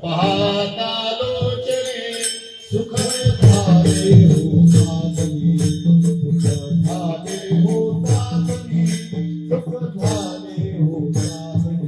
पाहता लोचने सुख झाले हो साधनी, सुख झाले हो साधनी, सुख झाले हो साधनी.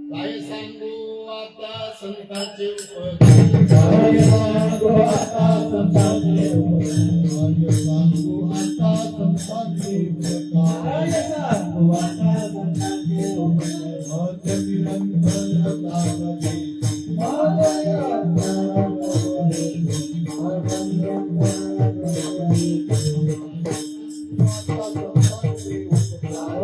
काय सांगू आता संतांचे उपकार काय सांगू आता संतांचे उपकार काय सांगू आता संतांचे उपकार काय सांगू आता संतांचे उपकार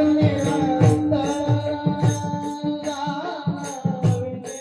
निरंतर लागले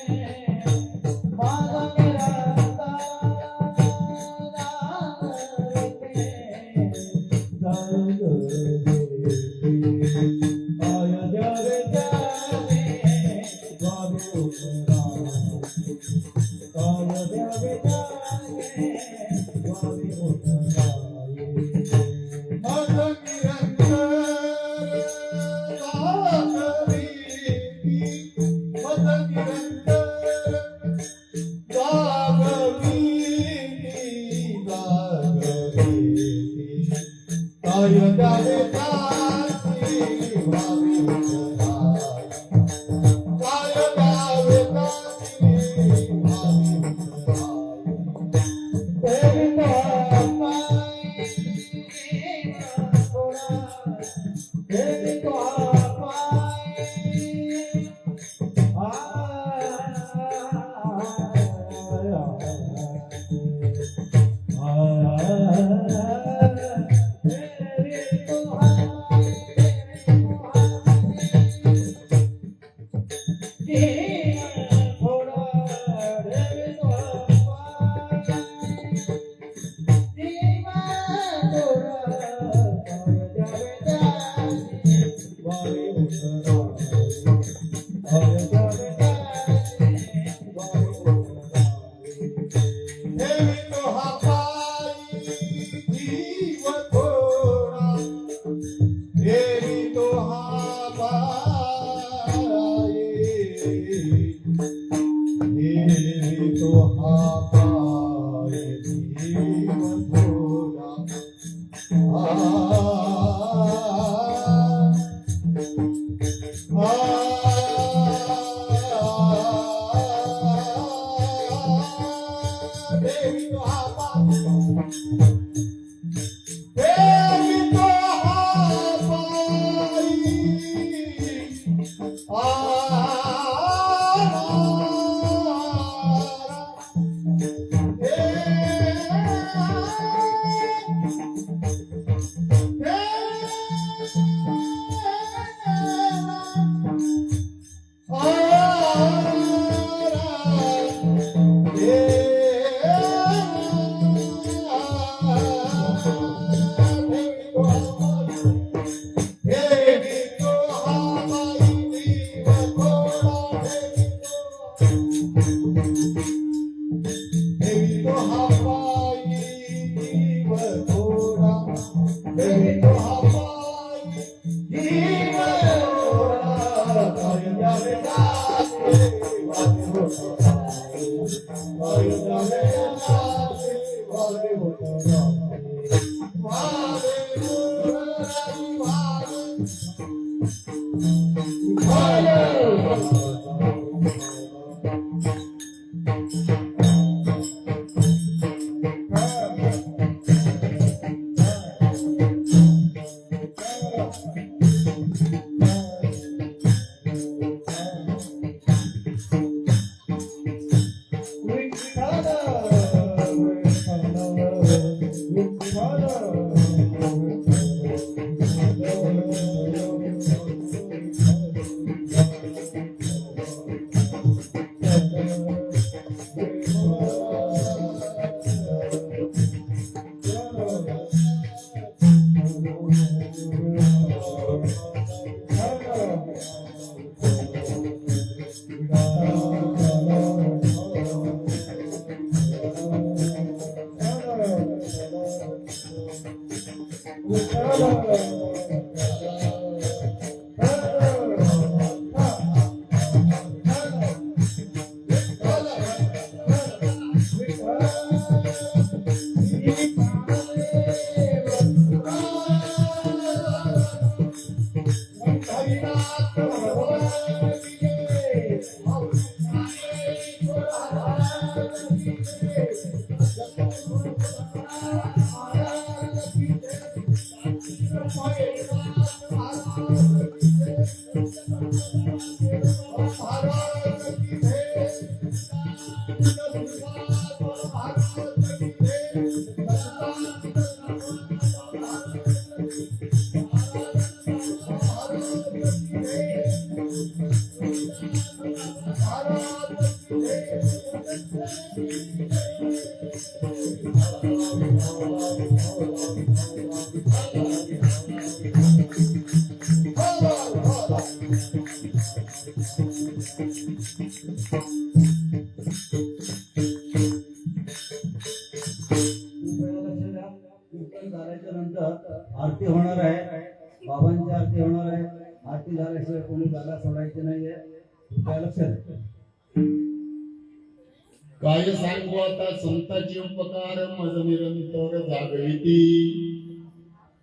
काय सांगू आता संताची उपकार मज निरंतर जागविती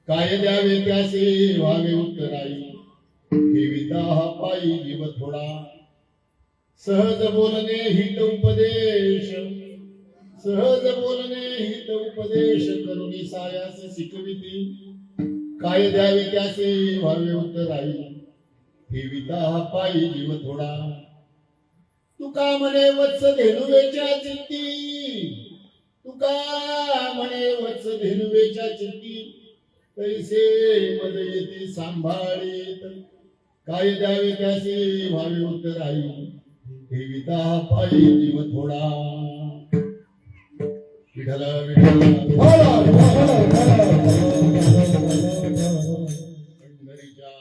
काय द्यावे त्यासे व्हावे उत्तराई ठेविता हा पायी जीव थोडा सहज बोलणे हित उपदेश सहज बोलणे हित उपदेश करुणी सायास शिकविती काय द्यावे त्यासे व्हावे उत्तराई ठेविता हा पायी जीव थोडा तुका म्हणे वत्स धेनुवेच्या चित्ती तुका म्हणे वत्स धेनुवेच्या चित्ती तैसे मज येते सांभाळीत काय द्यावे त्यासे व्हावे उत्तराई ठेविता हा पायी जीव थोडा विठ्ठल विठ्ठल पंढरीच्या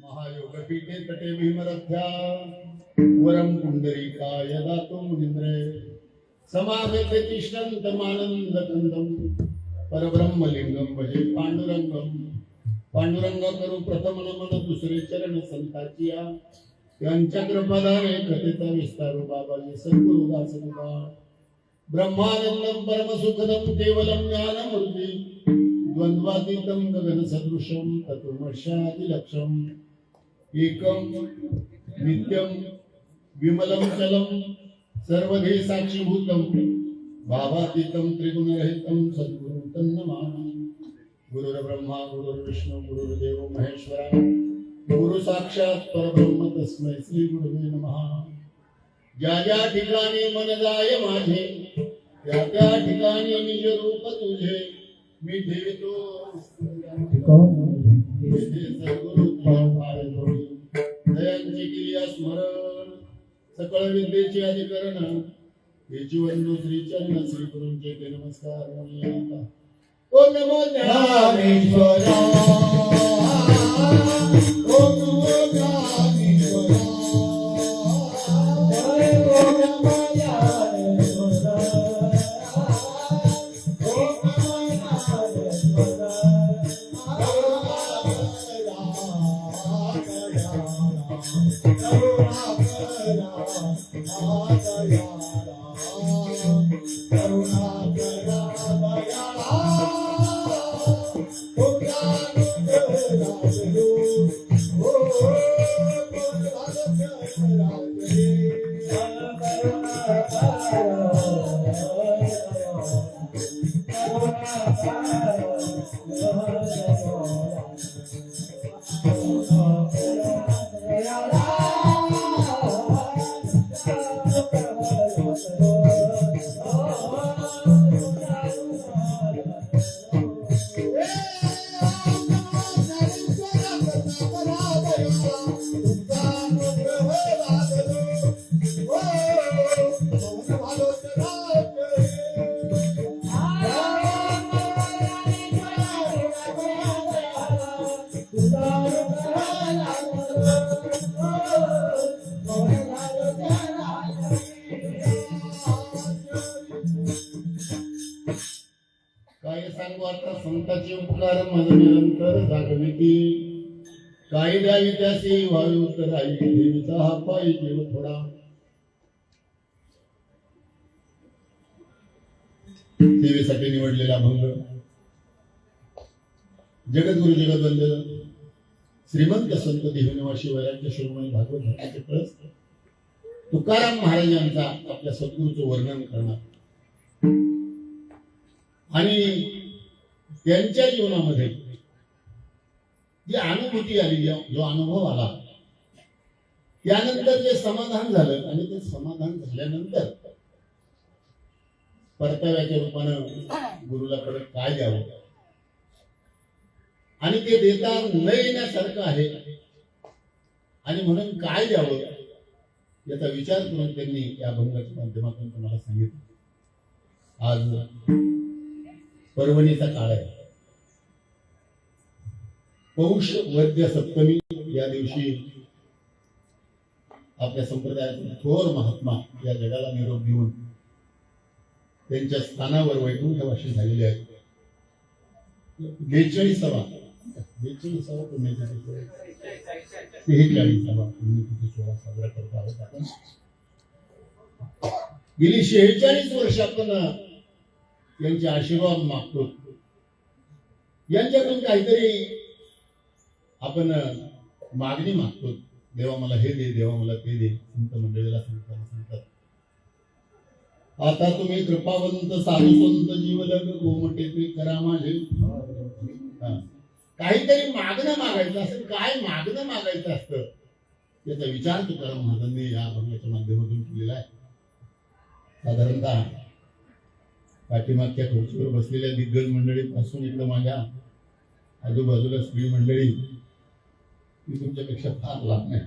महायोगपीठे तटे भीमरथ्या वरम पुंडरीकाय दातो मुनिंद्रे समावेते तिष्ठन्तमानंद कंदम परब्रह्मलिंगम भजे पांडुरंगम पांडुरंग करू प्रथम नमन दुसरे चरण संताचिया यांच्या कृपादाने कथेचा विस्तारू बाबाजी सद्गुरुदास मुगा ब्रह्मानंदम परमसुखदम केवलम ज्ञानमूर्ती द्वंद्वातीतं गगन सदृशम तत्वमर्षादिलक्षम एकम नित्यम विमलम चलम सर्वधे साक्षीभूतम भावातीतं त्रिगुणरहितं सद्गुरु तन्नमामि गुरुर्ब्रह्मा गुरुर्विष्णू गुरुर्देव महेश्वरा गुरु साक्षात परब्रह्म तस्मै श्री गुरुवे नमः ज्या ज्या ठिकाणी मन जाय माझे त्या त्या ठिकाणी निज रूप तुझे मी ठेवितो सद्गुरु दयांची केली स्मरण सकळ विद्येचे अधिकरण याची वंदू श्री चरण श्री गुरूंचे ते नमस्कार ओम नमो ज्ञानेश्वरा ओम नमो ज्ञानेश्वरा ओम नमो ज्ञानेश्वरा ओम नमो ज्ञानेश्वरा संतांचे उपकार मन निरंतर जागविती काय द्यावी त्यासी व्हावे उत्तराई देवीचा हा पायी जीव थोडा सेवेसाठी निवडलेला भंग जगद्गुरु जगदवंद्य श्रीमंत संत देहनिवासी वैराग्य शिरोमणी भागवत भक्ताचे कळस तुकाराम महाराजांचा आपल्या सद्गुरूचं वर्णन करणार आणि त्यांच्या जीवनामध्ये जी अनुभूती आली, जो अनुभव आला, त्यानंतर जे समाधान झालं आणि ते समाधान झाल्यानंतर परताव्याच्या रूपानं गुरुला परत काय द्यावं आणि ते देता न येण्यासारखं आहे आणि म्हणून काय द्यावं याचा विचार करून त्यांनी या अभंगाच्या माध्यमातून तुम्हाला सांगितलं. आज पर्वणीचा काळ आहे. पौष वद्य सप्तमी या दिवशी आपल्या संप्रदायातील थोर महात्मा या जगाला निरोप देऊन त्यांच्या स्थानावर वैकुंठवासी झालेले आहेत. 42वा पुण्यतिथी 43वा पुण्यतिथी सोहळा साजरा करत आहोत आपण. गेली 46 वर्ष आपण यांचे आशीर्वाद मागतो. यांच्याकडून काहीतरी आपण मागणी मागतो. देवा मला हे दे, देवा मला ते दे. संत मंडळीला सांगतात, आता तुम्ही कृपावंत साधू संत जीवलग गोमटे ते करा माझे. काहीतरी मागणं मागायचं असेल, काय मागणं मागायचं असतं याचा विचार तुकाराम महाराजांनी या अभंगाच्या माध्यमातून केलेला आहे. साधारणतः पाठीमागच्या खुर्चीवर बसलेल्या दिग्गज मंडळी पासून इकडे माझ्या आजूबाजूला स्त्री मंडळी ही तुमच्यापेक्षा फार लांब नाही.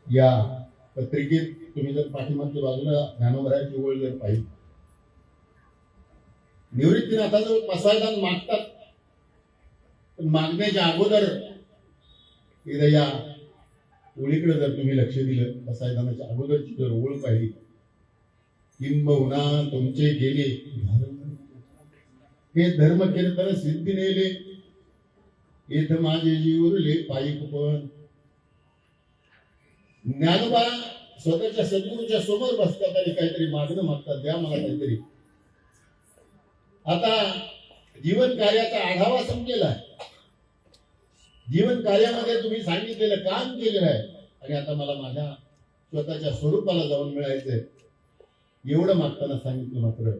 या पत्रिकेत तुम्ही जर पाठीमागच्या बाजूला ज्ञानोबराची ओळ जर पाहिली, निवृत्तीनाथाचं पसायदान मागतात, पण मागण्याच्या अगोदर एकदा या ओळीकडे जर तुम्ही लक्ष दिलं, पसायदानाच्या अगोदरची जर ओळ पाहिली, किंबहुना तुमचे गेले हे धर्म कीर्तन सिद्धी नेले, येथ माझे जीव उरले पायी पण. ज्ञानोबा स्वतःच्या सद्गुरूच्या समोर बसतात आणि काहीतरी मागणं मागतात, द्या मला काहीतरी. आता जीवन कार्याचा आढावा संपलेला आहे. जीवन कार्यामध्ये तुम्ही सांगितलेलं काम केलेलं आहे आणि आता मला माझ्या स्वतःच्या स्वरूपाला जाऊन मिळायचंय. एवढं मागताना सांगितलं मात्र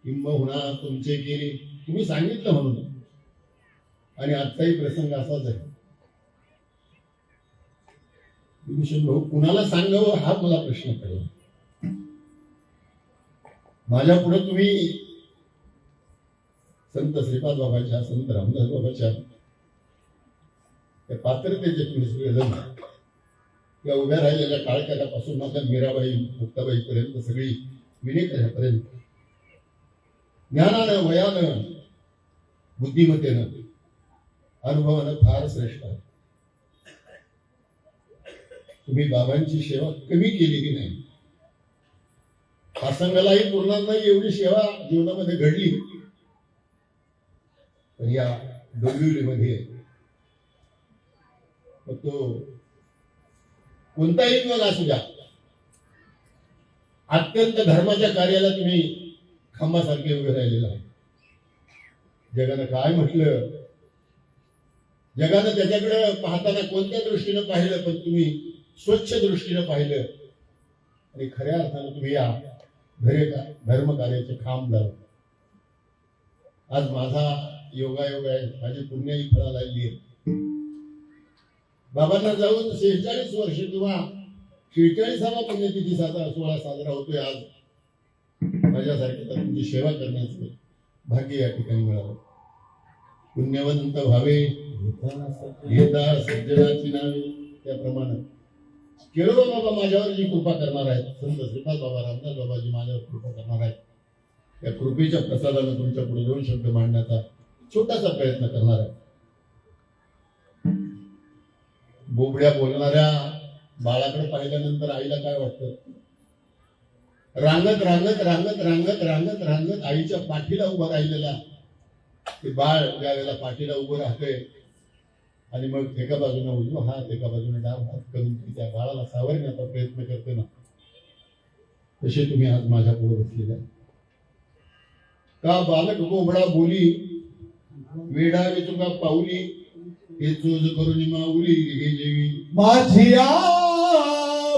किंबहुना तुमचे गेले, तुम्ही सांगितलं म्हणून. आणि आजचाही प्रसंग असाच आहे. विभूषण भाऊ, कुणाला सांगावं हा मला प्रश्न पडला. माझ्या पुढे तुम्ही संत श्रीपाद बाबाच्या, संत रामदास बाबाच्या त्या पात्रतेचे तुम्ही सगळेजण या उभ्या राहिलेल्या काळक्यापासून माझ्या मीराबाई, मुक्ताबाई पर्यंत सगळी विनेकऱ्यापर्यंत ज्ञानानं, वयानं, बुद्धिमत्तेनं, अनुभवानं फार श्रेष्ठ आहे. तुम्ही बाबांची सेवा कमी केली की नाही? प्रसंगालाही पूर्ण नाही एवढी सेवा जीवनामध्ये घडली. पण या डोंबिवलीमध्ये तो कोणताही विभाग असू द्या, अत्यंत धर्माच्या कार्याला तुम्ही खांबासारखे उभे राहिलेला आहे. जगानं काय म्हटलं, जगानं त्याच्याकडे पाहताना कोणत्या दृष्टीनं पाहिलं, पण तुम्ही स्वच्छ दृष्टीनं पाहिलं आणि खऱ्या अर्थानं तुम्ही या धर्म कार्याचे खांब झालं. आज माझा योगायोग आहे, माझी पुण्याही फळाला लागली आहे. बाबांना जाऊन 46 वर्ष किंवा 46वा पुण्यतिथी सोहळा साजरा होतोय. आज माझ्यासारख्या तुमची सेवा करण्याचं भाग्य या ठिकाणी मिळालं. पुण्यवंत व्हावे घेता सज्जनाची नावे, त्याप्रमाणे केळोबा बाबा माझ्यावर जी कृपा करणार आहेत, संत श्रीपाद बाबा, रामदास बाबाजी माझ्यावर कृपा करणार आहेत, त्या कृपेच्या प्रसादानं तुमच्या पुढे 2 शब्द मांडण्याचा छोटासा प्रयत्न करणार आहे. बोबड्या बोलणाऱ्या बाळाकडे पाहिल्यानंतर आईला काय वाटतं? रांगत रांगत रांगत रांगत रांगत रांगत आईच्या पाठीला उभं राहिलेला ते बाळ ज्यावेळेला पाठीला उभं राहते आणि मग एका बाजूने उजवा हात, एका बाजूने डाव हात करून त्या बाळाला सावरण्याचा प्रयत्न करते ना, तसे तुम्ही आज माझ्या पुढे बसलेले. का बालक बोबडा बोली वेडावे तुका पाऊली हे चोज करून माऊली हे जेवी माझिया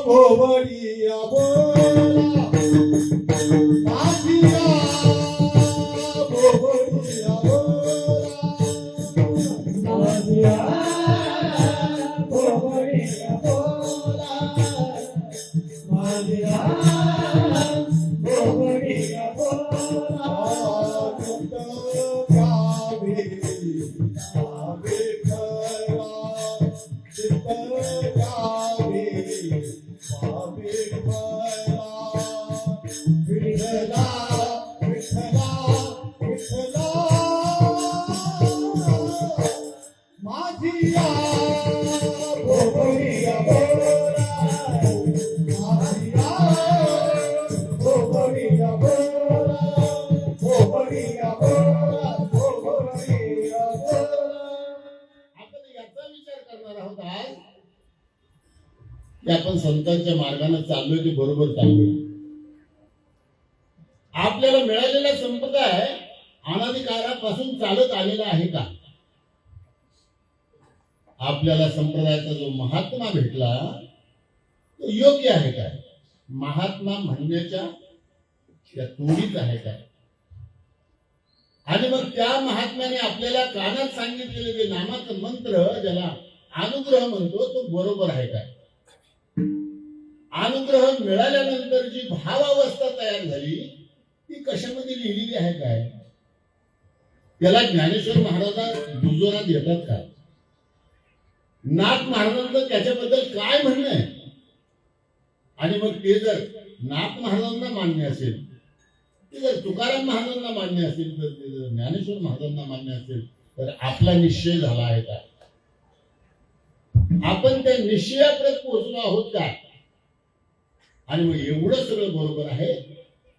भोवडिया बोला माझिया भोवडिया बोला माझिया भोवडिया बोला माझिया भोवडिया बोला कुंड गावे आवे खरा चित्त गावे आवे खरा विठला विठला विठला माझिया भोवडिया बोला माझिया भोवडिया बोला भोवडिया बोला भोवडिया बोला. आपण याचा विचार करणार आहोत आज की आपण संतांच्या मार्गाने चाललोय ते बरोबर चाललोय. आपल्याला मिळालेला संप्रदाय अनादी काळापासून चालत आलेला आहे का? आपल्याला संप्रदायाचा जो महात्मा भेटला तो योग्य आहे काय? महात्मा म्हणण्याच्या त्या तोडीत आहे काय? आणि मग त्या महात्म्याने आपल्याला कानात सांगितलेले जे नामाचं मंत्र ज्याला अनुग्रह म्हणतो तो बरोबर आहे काय? अनुग्रह मिळाल्यानंतर जी भावावस्था तयार झाली ती कशामध्ये लिहिलेली आहे काय? त्याला ज्ञानेश्वर महाराज दुजोरा देतात का? नाथ महाराजांचं त्याच्याबद्दल काय म्हणणं आहे? आणि मग ते जर नाथ महाराजांना मान्य असेल, ते जर तुकाराम महाराजांना मान्य असेल, तर ते जर ज्ञानेश्वर महाराजांना मान्य असेल, तर आपला निश्चय झाला आहे का? आपण त्या निश्चयाकडे पोहोचलो आहोत का? आणि मग एवढं सगळं बरोबर आहे.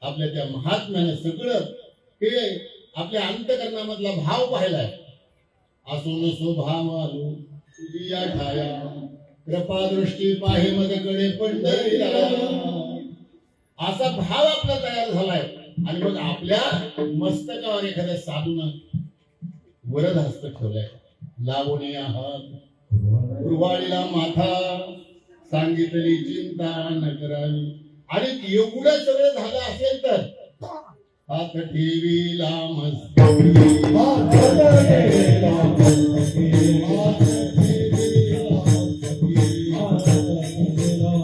आपल्या त्या महात्म्याने सगळं हे आपल्या अंतकरणामधला भाव पाहिलाय. असो नसो भाव आलो तुझी या ठाया कृपा दृष्टी पाहे मदकडे पंढरीला असा भाव आपला तयार झालाय. आणि मग आपल्या मस्तकावर एखाद्या साधून वरद हस्त ठेवलाय. लावणे हात उरवाळीला माथा सांगितली चिंता न करावी. आणि एवढं सगळं झालं असेल तर हात ठेवीला मस्तकी हात ठेवीला मस्तकी हात ठेवीला मस्तकी हात ठेवीला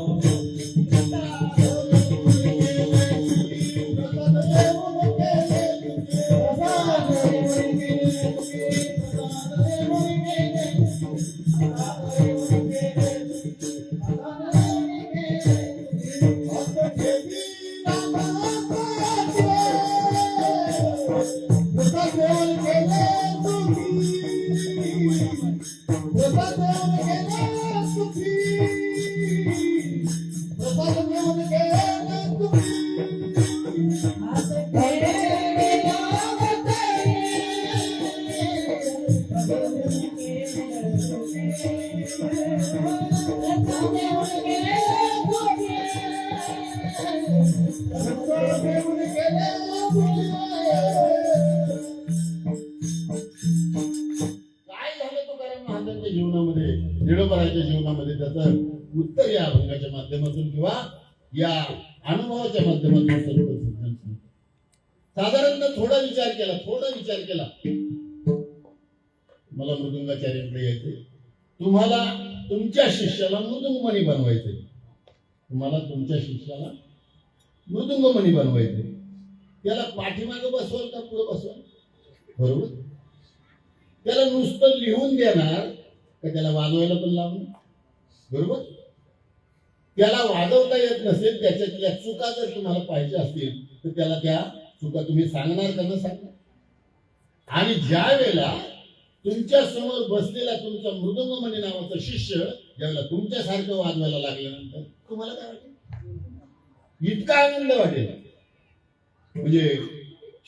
निळोबराच्या जीवनामध्ये त्याचं उत्तर या अभंगाच्या माध्यमातून किंवा या अनुभवाच्या माध्यमातून साधारणतः थोडा विचार केला. मला मृदुंगाचार्यांकडे यायचे. तुम्हाला तुमच्या शिष्याला मृदुंगमणी बनवायचे. मृदुंगमणी बनवायचे. त्याला पाठीमागं बसवाल का पुढे बसवाल? बरोबर. त्याला नुसतं लिहून देणार का त्याला वाजवायला पण लावणार? बरोबर. त्याला वाजवता येत नसेल, त्याच्यातल्या चुका जर तुम्हाला पाहिजे असतील तर त्याला त्या चुका तुम्ही सांगणार का न सांगणार? आणि ज्या वेळेला तुमच्या समोर बसलेला तुमचा मृदुंगमणी नावाचा शिष्य ज्यावेळेला तुमच्यासारखं वाजवायला लागल्यानंतर तुम्हाला काय वाटेल? इतका आनंद वाटेल. म्हणजे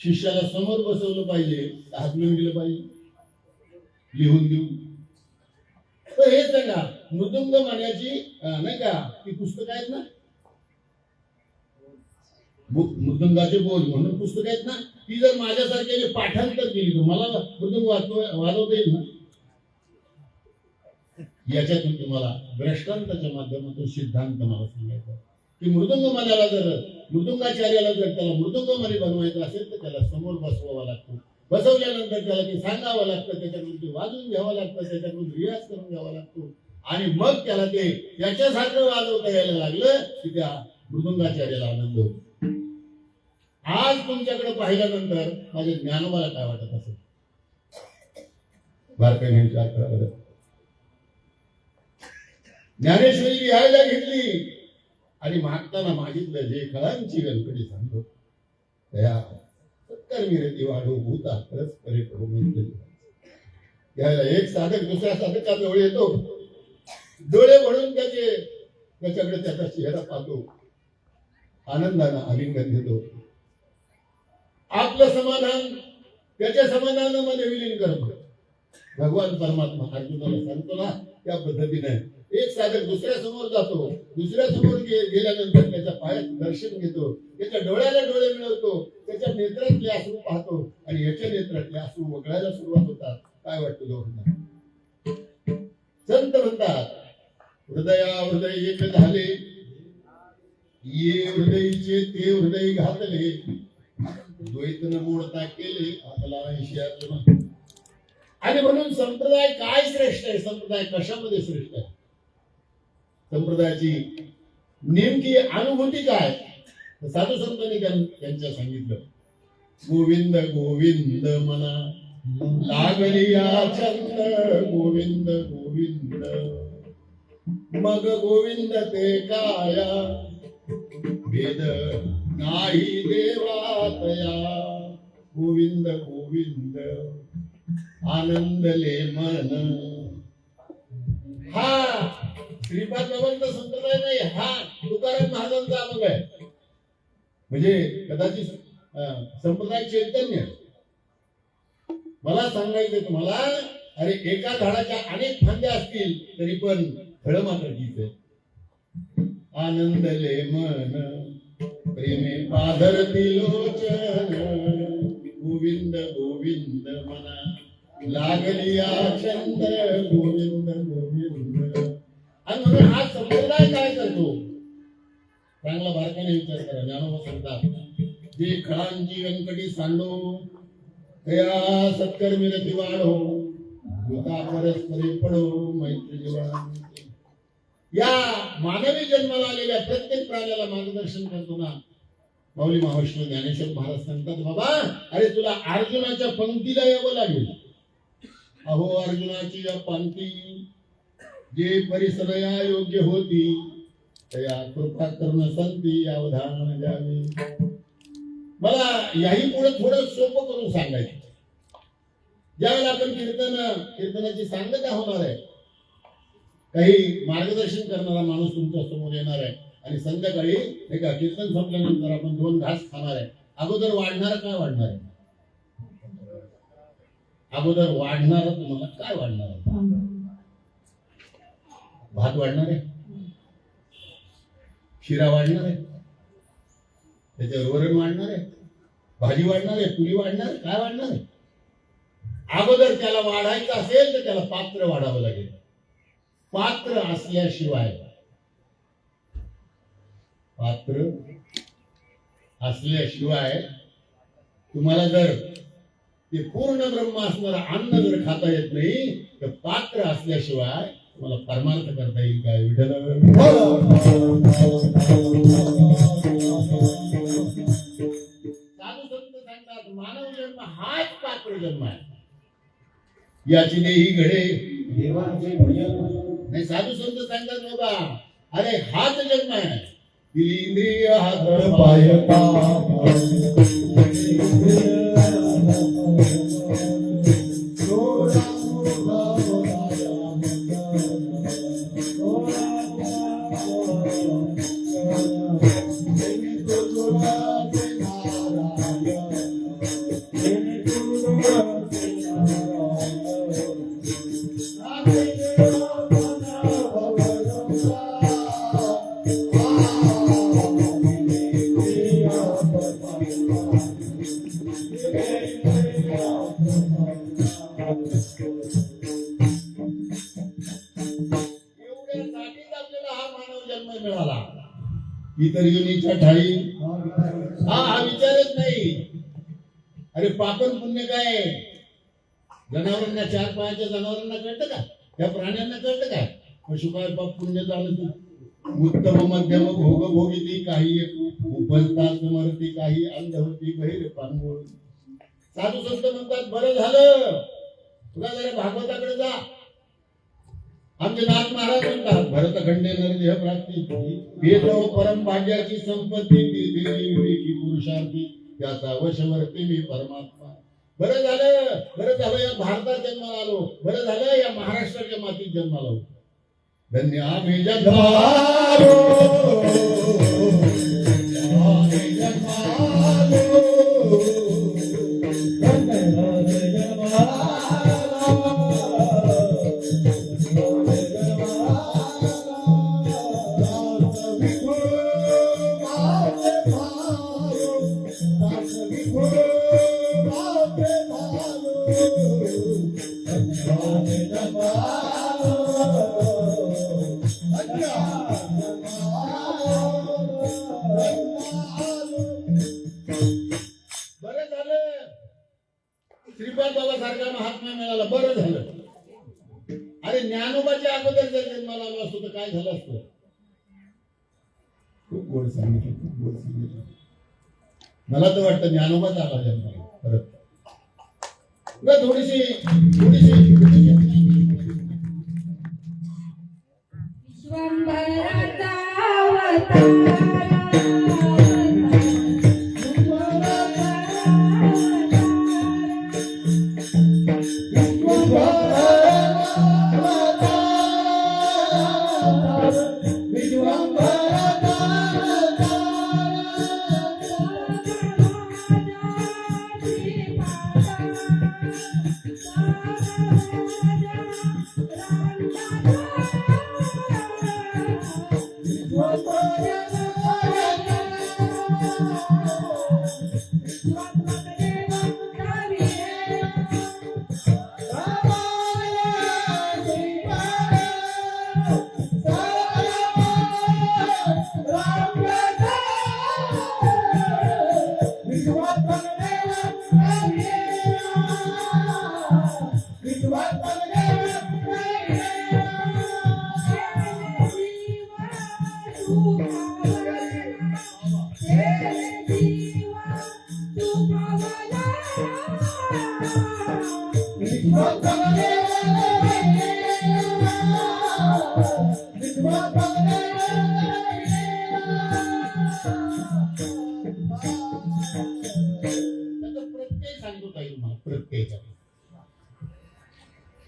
शिष्याला समोर बसवलं पाहिजे, हाकलून दिलं पाहिजे, लिहून देऊ. तर हे सांगा, मृदुंग म्हणायची नाही का ती पुस्तक आहेत ना, मृदुंगाचे बोल म्हणून पुस्तक आहेत ना, ती जर माझ्यासारख्याने पाठांतर केली तर मला मृदुंग वाजवता येईल ना. याच्यातून तुम्हाला दृष्टांताच्या माध्यमातून सिद्धांत मला सांगायचा की मृदुंगमाल्याला जर मृदुंगाचार्याला जर त्याला मृदुंगमाली बनवायचं असेल तर त्याला समोर बसवावं लागतं. बसवल्यानंतर त्याला ते सांगावं लागतं, त्याच्याकडून ते वाजवून घ्यावं लागतं, त्याच्याकडून रियाज करून घ्यावा लागतो आणि मग त्याला ते याच्यासारखं वाजवता यायला लागलं की त्या मृदुंगाचार्याला आनंद होतो. आज तुमच्याकडे पाहिल्यानंतर माझ्या ज्ञानोबाला काय वाटत असेल? बारकाईने विचार करा बरं. ज्ञानेश्वरी लिहायला घेतली आणि मागताना मागितलं जे कळांची गणपती सांगतो त्या सत्कर्मी रती वाढो भूता खरंच करे यायला एक साधक दुसऱ्या साधकाजवळ येतो, डोळे भरून त्याच्याकडे त्याचा चेहरा पाहतो, आनंदानं आलिंगन घेतो, आपलं समाधान त्याच्या समाधानामध्ये विलीन करतो. भगवान परमात्मा अर्जुनाला सांगतो ना त्या पद्धतीने एक साधक दुसऱ्या समोर जातो, दुसऱ्या समोर गेल्यानंतर त्याच्या पायात दर्शन घेतो, त्याच्या डोळ्याला डोळे मिळवतो, त्याच्या नेत्रातले अश्रू पाहतो आणि याच्या नेत्रातले अश्रू वगळायला सुरुवात होतात. काय वाटतं दोघांना? संत म्हणतात हृदया हृदय एक झाले, ये हृदयचे ते हृदय घातले, द्वैत न मोडता केले आपला ऐशियातून. आणि म्हणून संप्रदाय काय श्रेष्ठ आहे? संप्रदाय कशामध्ये श्रेष्ठ आहे? संप्रदायाची नेमकी अनुभूती काय? साधू संतांनी त्यांच्या सांगितलं, गोविंद गोविंद मना लागली छंद, गोविंद गोविंद मग गोविंद ते काया, भेद नाही देवातया, गोविंद गोविंद आनंदले मन. हा श्रीपाद बाबांचा संप्रदाय नाही, हा तुकाराम महाराजांचा अभंग आहे. म्हणजे कदाचित संप्रदाय चैतन्य. मला सांगायचं तुम्हाला, अरे एका झाडाच्या अनेक फांद्या असतील तरी पण फळ मात्र तीच आहे. आनंदले मन प्रेमे पाधरती लोचन, गोविंद गोविंद मना लागली छंद, गोविंद गोविंद. आणि म्हणून हा संप्रदाय काय करतो? चांगला बारकाने विचार करा. ज्ञानोबा सांगतात, जे खळांची व्यंकटी सांडो तया सत्कर्मी रती वाढो, भूता परस्परे पडो मैत्री जीवन. या मानवी जन्माला आलेल्या प्रत्येक प्राण्याला मार्गदर्शन करतो ना माऊली महाविष्णू ज्ञानेश्वर महाराज सांगतात, बाबा अरे तुला अर्जुनाच्या पंक्तीला यावं लागेल. अहो अर्जुनाची या पंक्ती जे परिसरया योग्य होती तया कृपा करून संती अवधान द्यावे. मला याही पुढे थोडं सोपं करून सांगायचं. ज्यावेळेला आपण कीर्तनाची सांगता होणार आहे, काही मार्गदर्शन करणारा माणूस तुमच्या समोर येणार आहे आणि संध्याकाळी एका कीर्तन संपल्यानंतर आपण 2 घास खाणार आहे. अगोदर वाढणार काय वाढणार आहे? अगोदर वाढणार तुम्हाला काय वाढणार आहे? भात वाढणार आहे, शिरा वाढणार आहे, त्याच्यावर वरण वाढणार आहे, भाजी वाढणार आहे, पुरी वाढणार आहे, काय वाढणार आहे? अगोदर त्याला वाढायचं असेल तर त्याला पात्र वाढावं लागेल. पात्र असल्याशिवाय तुम्हाला जर ते पूर्ण ब्रह्म असणारं अन्न जर खाता येत नाही तर पात्र असल्याशिवाय तुम्हाला परमार्थ करता येईल काय? विठ्ठल साधू संत सांगतात, मानव जन्म हाच पात्र जन्म आहे. याची देही घडे देवाचे भजन. नाही, साधू संत सांगतात बाबा अरे हाच जन्म आहे. इंद्रिय हात पाय मोक्ष मिळाला. इतर युनीच्या ठाई हा विचारच नाही. अरे पापन पुण्य काय? जनावरांना, चार पायाच्या जनावरांना कळतं का? त्या प्राण्यांना कळतं का? पशुकाय पाप पुण्य झालं तू. उत्तम मध्यम भोग भोगिती काही उपजतात मरती काही अंध होती बहिर पांगुळ. साधू संत म्हणतात बरं झालं तुला जरा भागवताकडे जा. आमचे नाथ महाराज म्हणतात भरतखंडे नरदेह प्राप्ती भेदव परम भाग्याची संपत्ती दिली विवेकी पुरुषार्थी त्याचा वशवर्ती मी परमात्मा. बरं झालं या भारतात जन्माला आलो. बरं झालं या महाराष्ट्राच्या मातीत जन्माला आलो. धन्य आम्ही जन्मालो आम्ही जन्मालो श्रीपाद बाबा सारखा महात्मा मिळाला. बरं झालं. अरे ज्ञानोबाच्या अगोदर जर जन्माला आलो असतो तर काय झालं असतं? खूप गोड सांगितलं, खूप गोड सांगितलं. मला तर वाटतं ज्ञानोबाच आला जन्माला परत. थोडीशी विश्वंभराचा अवतार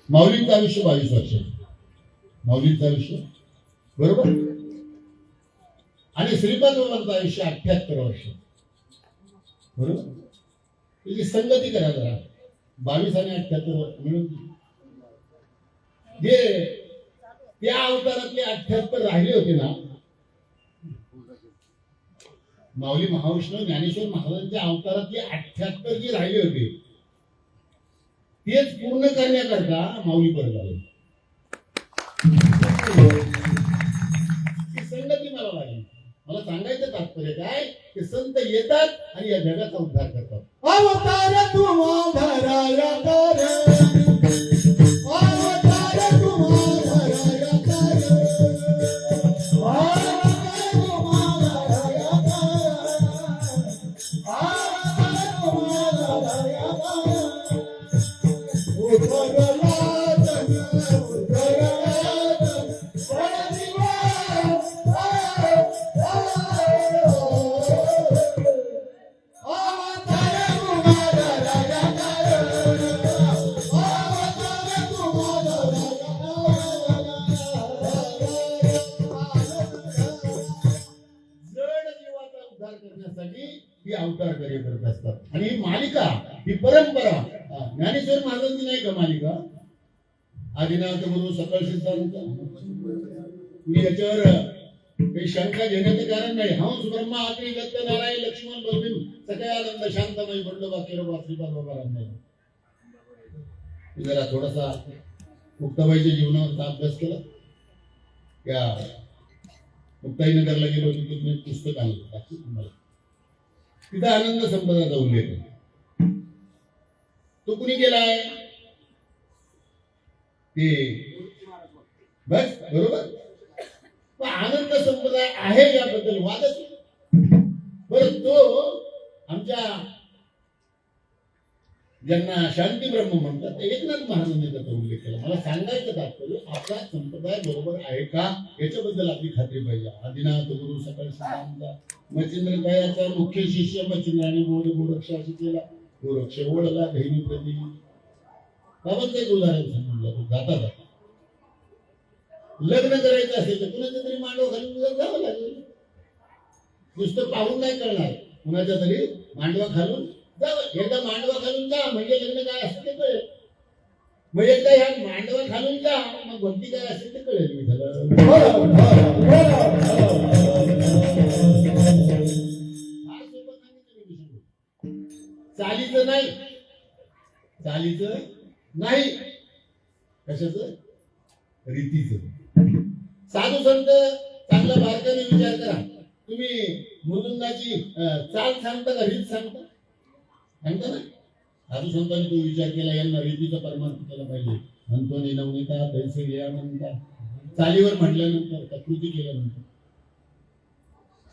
माऊलींचं आयुष्य 22 वर्ष. माऊलींचं आयुष्य बरोबर. आणि श्रीपाद बाबांचं आयुष्य 78 वर्ष बरोबर. त्याची संगती करा जरा. 22 आणि 78 मिळून जे त्या अवतारातले 78 राहिले होते ना. माऊली महाविष्णू ज्ञानेश्वर महाराजांच्या अवतारातले 78 जे राहिले होते तेच पूर्ण करण्याकरता माऊली परत आले. संगती मला लागली. मला सांगायचं तात्पर्य काय की संत येतात आणि या जगाचा उद्धार करतात. अवतार तुम्हा धराया कर अवतार तुम्हा धराया कर अवतार तुम्हा धराया कर अवतार तुम्हा धराया कर उद्धरला ही अवतार कार्य करत असतात. आणि ही मालिका, ही परंपरा ज्ञानेश्वर महाराजांची नाही का मालिका? आदिनाथ गुरु सकळ सिद्धांत. मी याच्यावर काही शंका घेण्याचं कारण नाही. हंस ब्रह्मा आत्री दत्त नारायण लक्ष्मण बलवीर सकळानंद शांतमय बंडोबा केरोबा श्रीपाद बाबा रामदेव. जरा थोडासा मुक्ताबाईच्या जीवनाचा अभ्यास केला. या मुक्ताईनगरला गेलो होतो तिथे मी पुस्तक आणलं दाखवतो तुम्हाला. तिथं आनंद संपदाचा उल्लेख आहे. तो कुणी केलाय ते बस बरोबर. पण आनंद संप्रदाय आहे याबद्दल वादच नाही. बरं तो आमच्या ज्यांना शांती ब्रह्म म्हणतात ते एकनाथ महाराजांनी त्याचा उल्लेख केला. मला सांगायचं तात्पर्य आपला संप्रदाय बरोबर आहे का याच्याबद्दल आपली खात्री पाहिजे. आदिनाथ गुरु सकळ सिद्धांचा मच्छिंद्र कायाचा मुख्य शिष्य मच्छिंद्राने बोध गोरक्षा केला. गोरक्ष ओढला बहिणी प्रती. बाबांचं एक उदाहरण सांगितलं. जाता जाता लग्न करायचं असेल तर कुणाच्या तरी मांडव घालून जावं लागेल. नुसतं पाहून नाही कळणार. कुणाच्या तरी मांडवा खालून जावं. एकदा मांडवा खालून जा म्हणजे लग्न काय असेल ते कळेल. मग एकदा ह्या मांडवा खालून जा मग भक्ती काय असेल ते कळेल. मी चालीचं नाही. चालीचं नाही. कशाचं? रीतीचं. साधू संत चांगला बारकाने विचार करा. तुम्ही मृदुंगाची चाल सांगता का रीत सांगता? सांगता ना. साधू संतांनी तो विचार केला यांना रीतीचा परमार्थ केला पाहिजे. म्हणतो नवनीता तैसे या म्हणता. चालीवर म्हटल्यानंतर का कृती केल्यानंतर?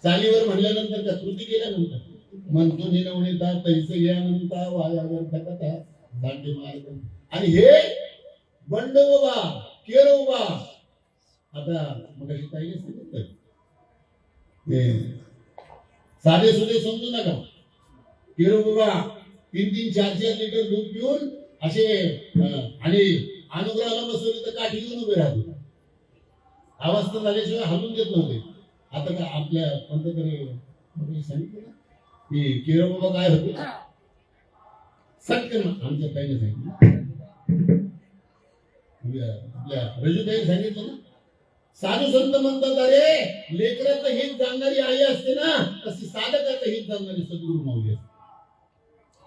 चालीवर म्हटल्यानंतर का कृती केल्यानंतर? म्हणतो नवनीता तैसे या म्हणता वायावर कथा दांडे मार्ग. आणि हे बंडोबा केरोबा आता मग अशी काही नसते. साधे सुधे समजू नका. केरोबा 3-3, 4-4 लिटर दूध पिऊन असे आणि अनुग्रहाला बसवले तर काठी घेऊन उभे राहते. आवाज तर झाल्याशिवाय हलून देत नव्हते. आता का आपल्या कोणत्या सांगितलं ना की केरोबा काय होते सत्य आमच्या ताईने सांगितलं. आपल्या रजूताईने सांगितलं ना. साधू संत म्हणतात अरे लेकराचं हित जाणणारी आई असते ना तशी साधकाचं हित जाणणारी सद्गुरू माऊली असते.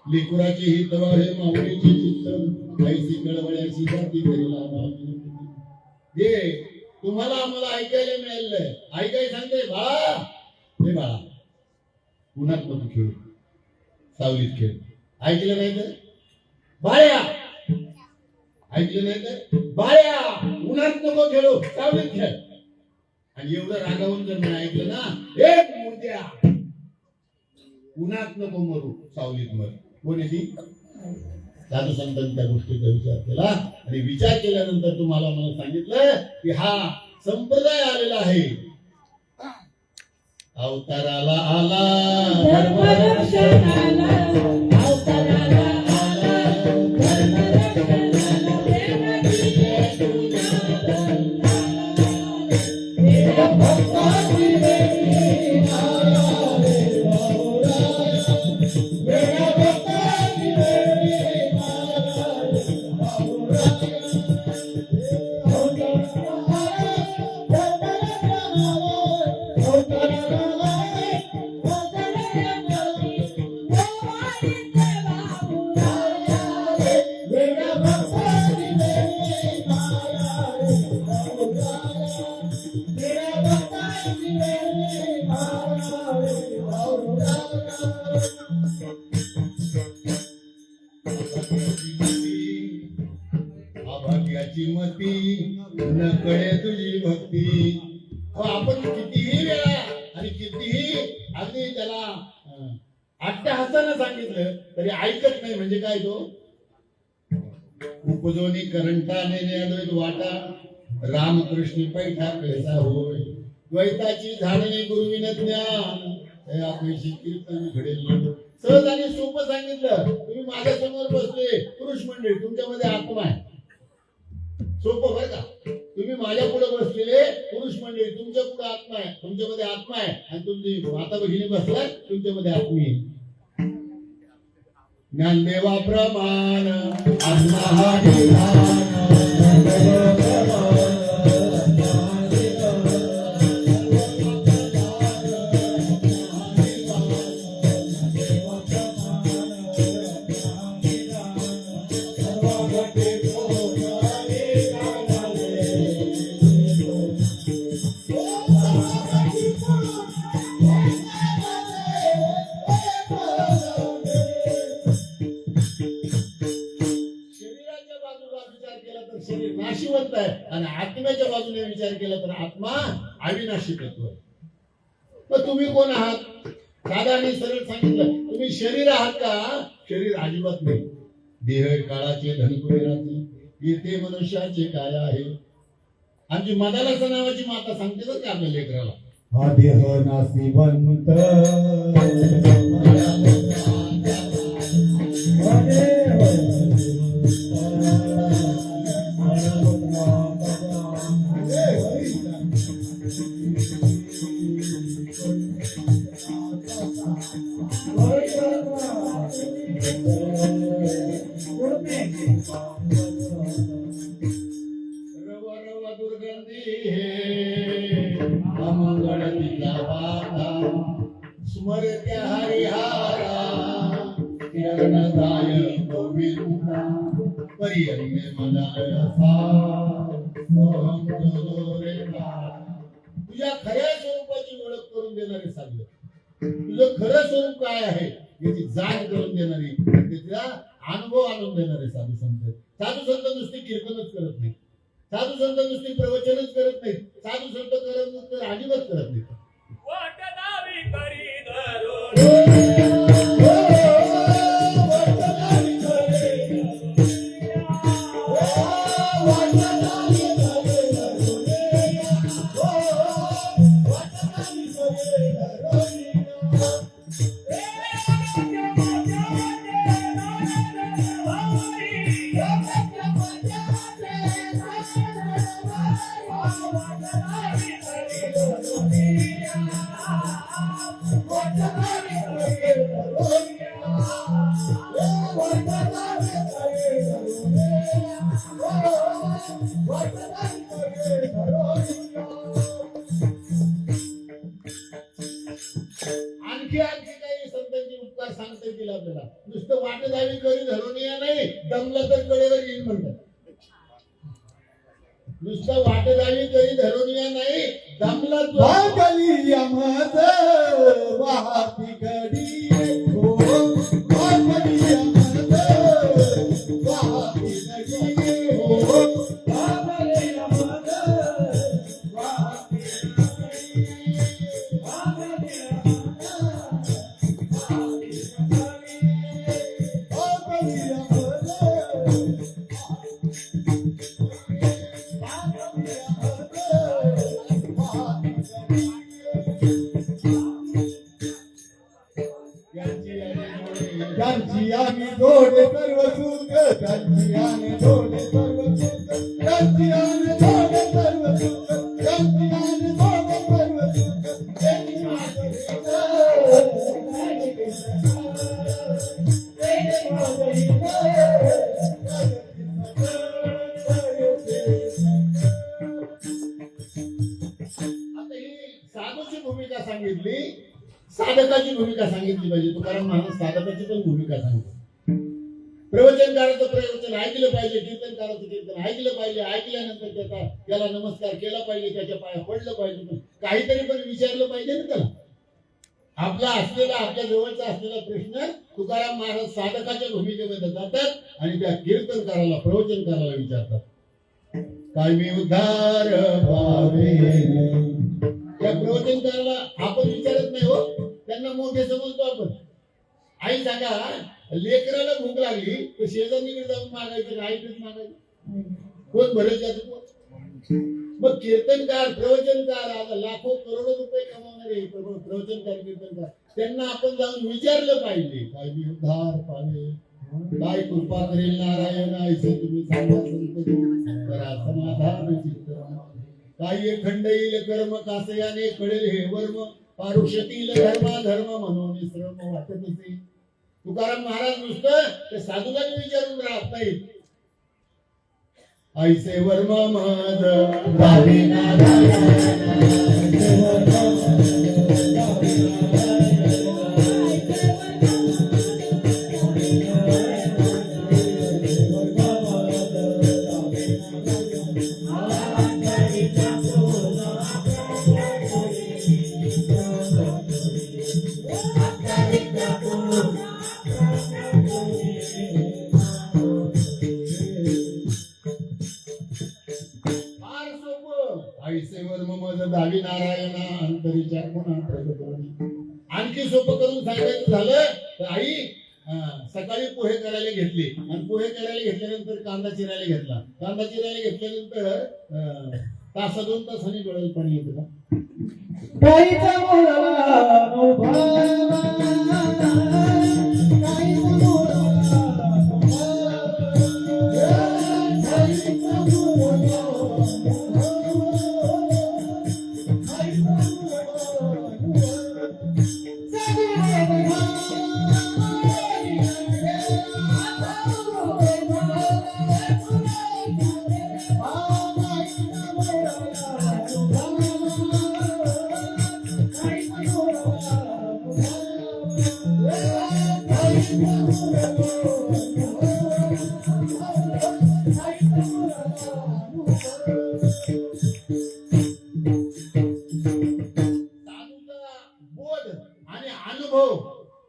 लेकराचे हित हे माऊलीचे चित्त ऐसी कळवळ्याची जाती करीला. जे तुम्हाला आम्हाला ऐकायला मिळालंय. आई काय सांगते बाळा हे बाळा उन्हात नको खेळू सावलीत खेळ. ऐकलं नाही तर बाळ्या. ऐकलं नाही तर बाळ्या उन्हात नको खेळू सावलीत खेळ. आणि एवढं रागावून जर नाही ऐकलं ना एक मूर्त्या उन्हात नको मरू सावलीत मर. कोणी ती? साधू संतांनी त्या गोष्टीचा विचार केला आणि विचार केल्यानंतर तुम्हाला मला सांगितलं की हा संप्रदाय आलेला आहे. अवताराला आला धर्मरक्षणाला. अवताराला आला धर्मरक्षणाला. प्रेम दिले तुझ्या भक्ताची वेणी माया रे बाहुराया. वेण्या भक्ताची वेणी माया रे बाहुराया. अभाग्याची मती न कळे तुझी भक्ती. आपण कितीही वेळा आणि कितीही अगदी त्याला अट्टहासानं सांगितलं तरी ऐकत नाही. म्हणजे काय तो उपजोनी करंटा नेणे अद्वैत वाटा. रामकृष्ण पैठा कळसा होय. द्वैताची झाडणे गुरुविन ज्ञान आपल्याशी कीर्तन घडेल. सहज आणि सोपं सांगितलं. तुम्ही माझ्या समोर बसले पुरुष मंडळी तुमच्यामध्ये आत्मा आहे. सोपं बरं का. तुम्ही माझ्या पुढे बसलेले पुरुष मंडळी तुमच्या पुढे आत्मा आहे. तुमच्यामध्ये आत्मा आहे आणि तुमची माता भगिनी बसलाय तुमच्यामध्ये आत्मी आहे. ज्ञानदेवा प्रमाण आत्मा हा Oh, विचार केला तर आत्मा अविनाशी तत्व आहे. मग तुम्ही कोण आहात? साधा आणि सरळ सांगितलं, तुम्ही शरीर आहात का? शरीर अजिबात नाही. देह काळाचे धन कुबेराचे, येथे मनुष्याचे काय आहे. आमची मदालाचा नावाची माता सांगते बरं का आपल्या लेकराला, हा देह नासिवंत रव रव दुर्गंधी हे अमंगळ तिला बाधा, स्मरत्या हरिहारा किरणदाय गोविंदा, पर्यंमे मनाय तुझ्या खऱ्या स्वरूपाची ओळख करून देणारे साधू, तुझं खरं स्वरूप काय आहे याची जाण करून देणारी, त्याचा अनुभव आणून देणारे साधू संत. साधू संत नुसती कीर्तनच करत नाही, साधू संत नुसती प्रवचनच करत नाही, साधू संत करत तर अजिबात करत नाही. वाटदावी करी धरून आणखी आणखी काही संतांचे उपकार सांगता येतील आपल्याला. नुसतं वाटदावी करी धरून या नाही, दमलं तर कडेवर येईल म्हणतात. नुसतं वाटदावी करी धरून या नाही, दमलं तर भागली यमद वाहती घडी हो, भागली यमद वाहती घडी हो, भागली यमद वाहती घडी, भागली यमद वाहती घडी, भागली यमद त्यांची आम्ही जोडे सर्व सुख, त्यांची आम्ही जोडे सर्व सुख, त्यांची आम्ही जोडे सर्व सुख, त्यांची आम्ही जोडे सर्व सुख, त्यांची आम्ही आता ही साधूची भूमिका सांगितली, साधकाची भूमिका सांगितली पाहिजे. तुकाराम महाराज साधकाची पण भूमिका सांगतो. प्रवचनकाराचं प्रवचन ऐकलं पाहिजे, कीर्तनकाराचं कीर्तन ऐकलं पाहिजे, ऐकल्यानंतर त्याला नमस्कार केला पाहिजे, त्याच्या पाया पडलं पाहिजे, पण काहीतरी पण विचारलं पाहिजे ना त्याला. आपला असलेला, आपल्या जवळचा असलेला प्रश्न तुकाराम महाराज साधकाच्या भूमिकेमध्ये जातात आणि त्या कीर्तनकाराला, प्रवचनकाराला विचारतात, काय मी उद्धार पावे. त्या प्रवचनकाराला आपण विचारत नाही हो, त्यांना मोठे समजतो आपण. आई सांगा, लेकराला भूक लागली तर शेजारीकडे जाऊन मागायचं, आईकडेच मागायचं, कोण भरेल त्याचं कोण. मग कीर्तनकार, प्रवचनकार, आता लाखो करोडो रुपये कमावणारे प्रवचनकार, कीर्तनकार, त्यांना आपण जाऊन विचारलं पाहिजे, काय मी उद्धार पावे, काय कृपा करेल नारायण, ऐसे तुम्ही सांगा संत करा समाधान चित्त, काही खंड येईल कर्म कासयाने कळेल हे वर्म, पारुष्यतील धर्मा धर्म म्हणून श्रम वाटत असे. तुकाराम महाराज नुसतं ते साधूला विचारून राहत नाहीत. ऐसे वर्म मद गावी ऐसेवर मम दावी नारायणा अंतरीच्या गुणा प्रगती. आणखी सोपं करून सांगायचं झालं तर आई सकाळी पोहे करायला घेतले आणि पोहे करायला घेतल्यानंतर कांदा चिरायला घेतला. कांदा चिरायला घेतल्यानंतर तासा 2 तासांनी डोळ्याला पाणी येतं का? गाईचा मोराला उभा, गाईचा मोराला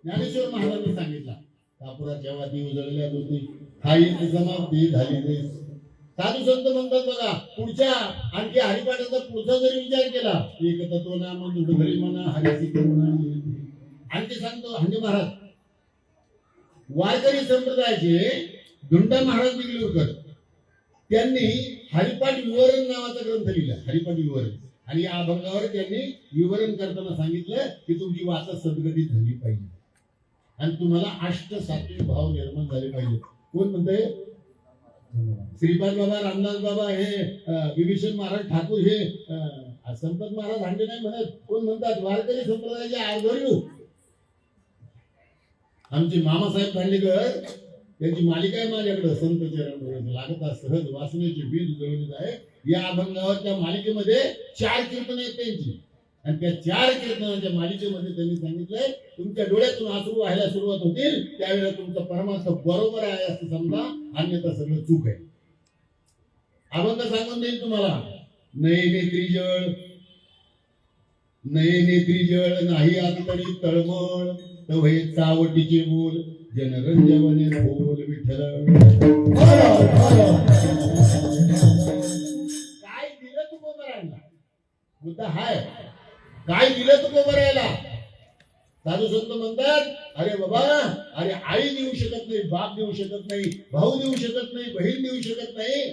ज्ञानेश्वर महाराजांनी सांगितला. कापुरात जेव्हा ती उजळल्यात होती हाई समाप्ती झाली रे. साधू संत म्हणतात बघा, पुढच्या आणखी हरिपाठाचा पुढचा जरी विचार केला एक तत्व नाम दुधरी म्हणा हरिसिक म्हणा. आणखी सांगतो हंडी महाराज वारकरी संप्रदायाचे धुंडा महाराज निगलूरकर त्यांनी हरिपाठ विवरण नावाचा ग्रंथ लिहिला. हरिपाठ विवरण. आणि या अभंगावर त्यांनी विवरण करताना सांगितलं की तुमची वाचा सद्गतीत झाली पाहिजे आणि तुम्हाला अष्ट सात्विक भाव निर्माण झाले पाहिजे. कोण म्हणतंय? श्रीपाद बाबा, रामदास बाबा, हे विभीषण महाराज ठाकूर, हे संपत महाराज हांडे नाही म्हणत. कोण म्हणतात? वारकरी संप्रदायाचे आर्धर्यू आमचे मामासाहेब दांडेकर त्यांची मालिका आहे माझ्याकडे. संत चरण लागता सहज वासनेचे बीज जळून आहे. या अभंगावर त्या मालिकेमध्ये 4 कीर्तन आहेत त्यांची आणि त्या 4 कीर्तनाच्या मालिकेमध्ये त्यांनी सांगितलंय तुमच्या डोळ्यातून अश्रू व्हायला सुरुवात होतील त्यावेळेला तुमचा परमार्थ बरोबर आहे असं समजा, अन्यथा सगळं चूक आहे. अभंग सांगून देईल तुम्हाला. नयने त्रिजळ नाही अंतरी तळमळ तवहे चावटीचे मूल जनरंजवने बोल विठ्ठल. काय दिलं तू करायला? मुद्दा हाय काय दिलं तू करायला? साधू संत म्हणतात अरे बाबा, अरे आई देऊ शकत नाही, बाप देऊ शकत नाही, भाऊ देऊ शकत नाही, बहीण देऊ शकत नाही.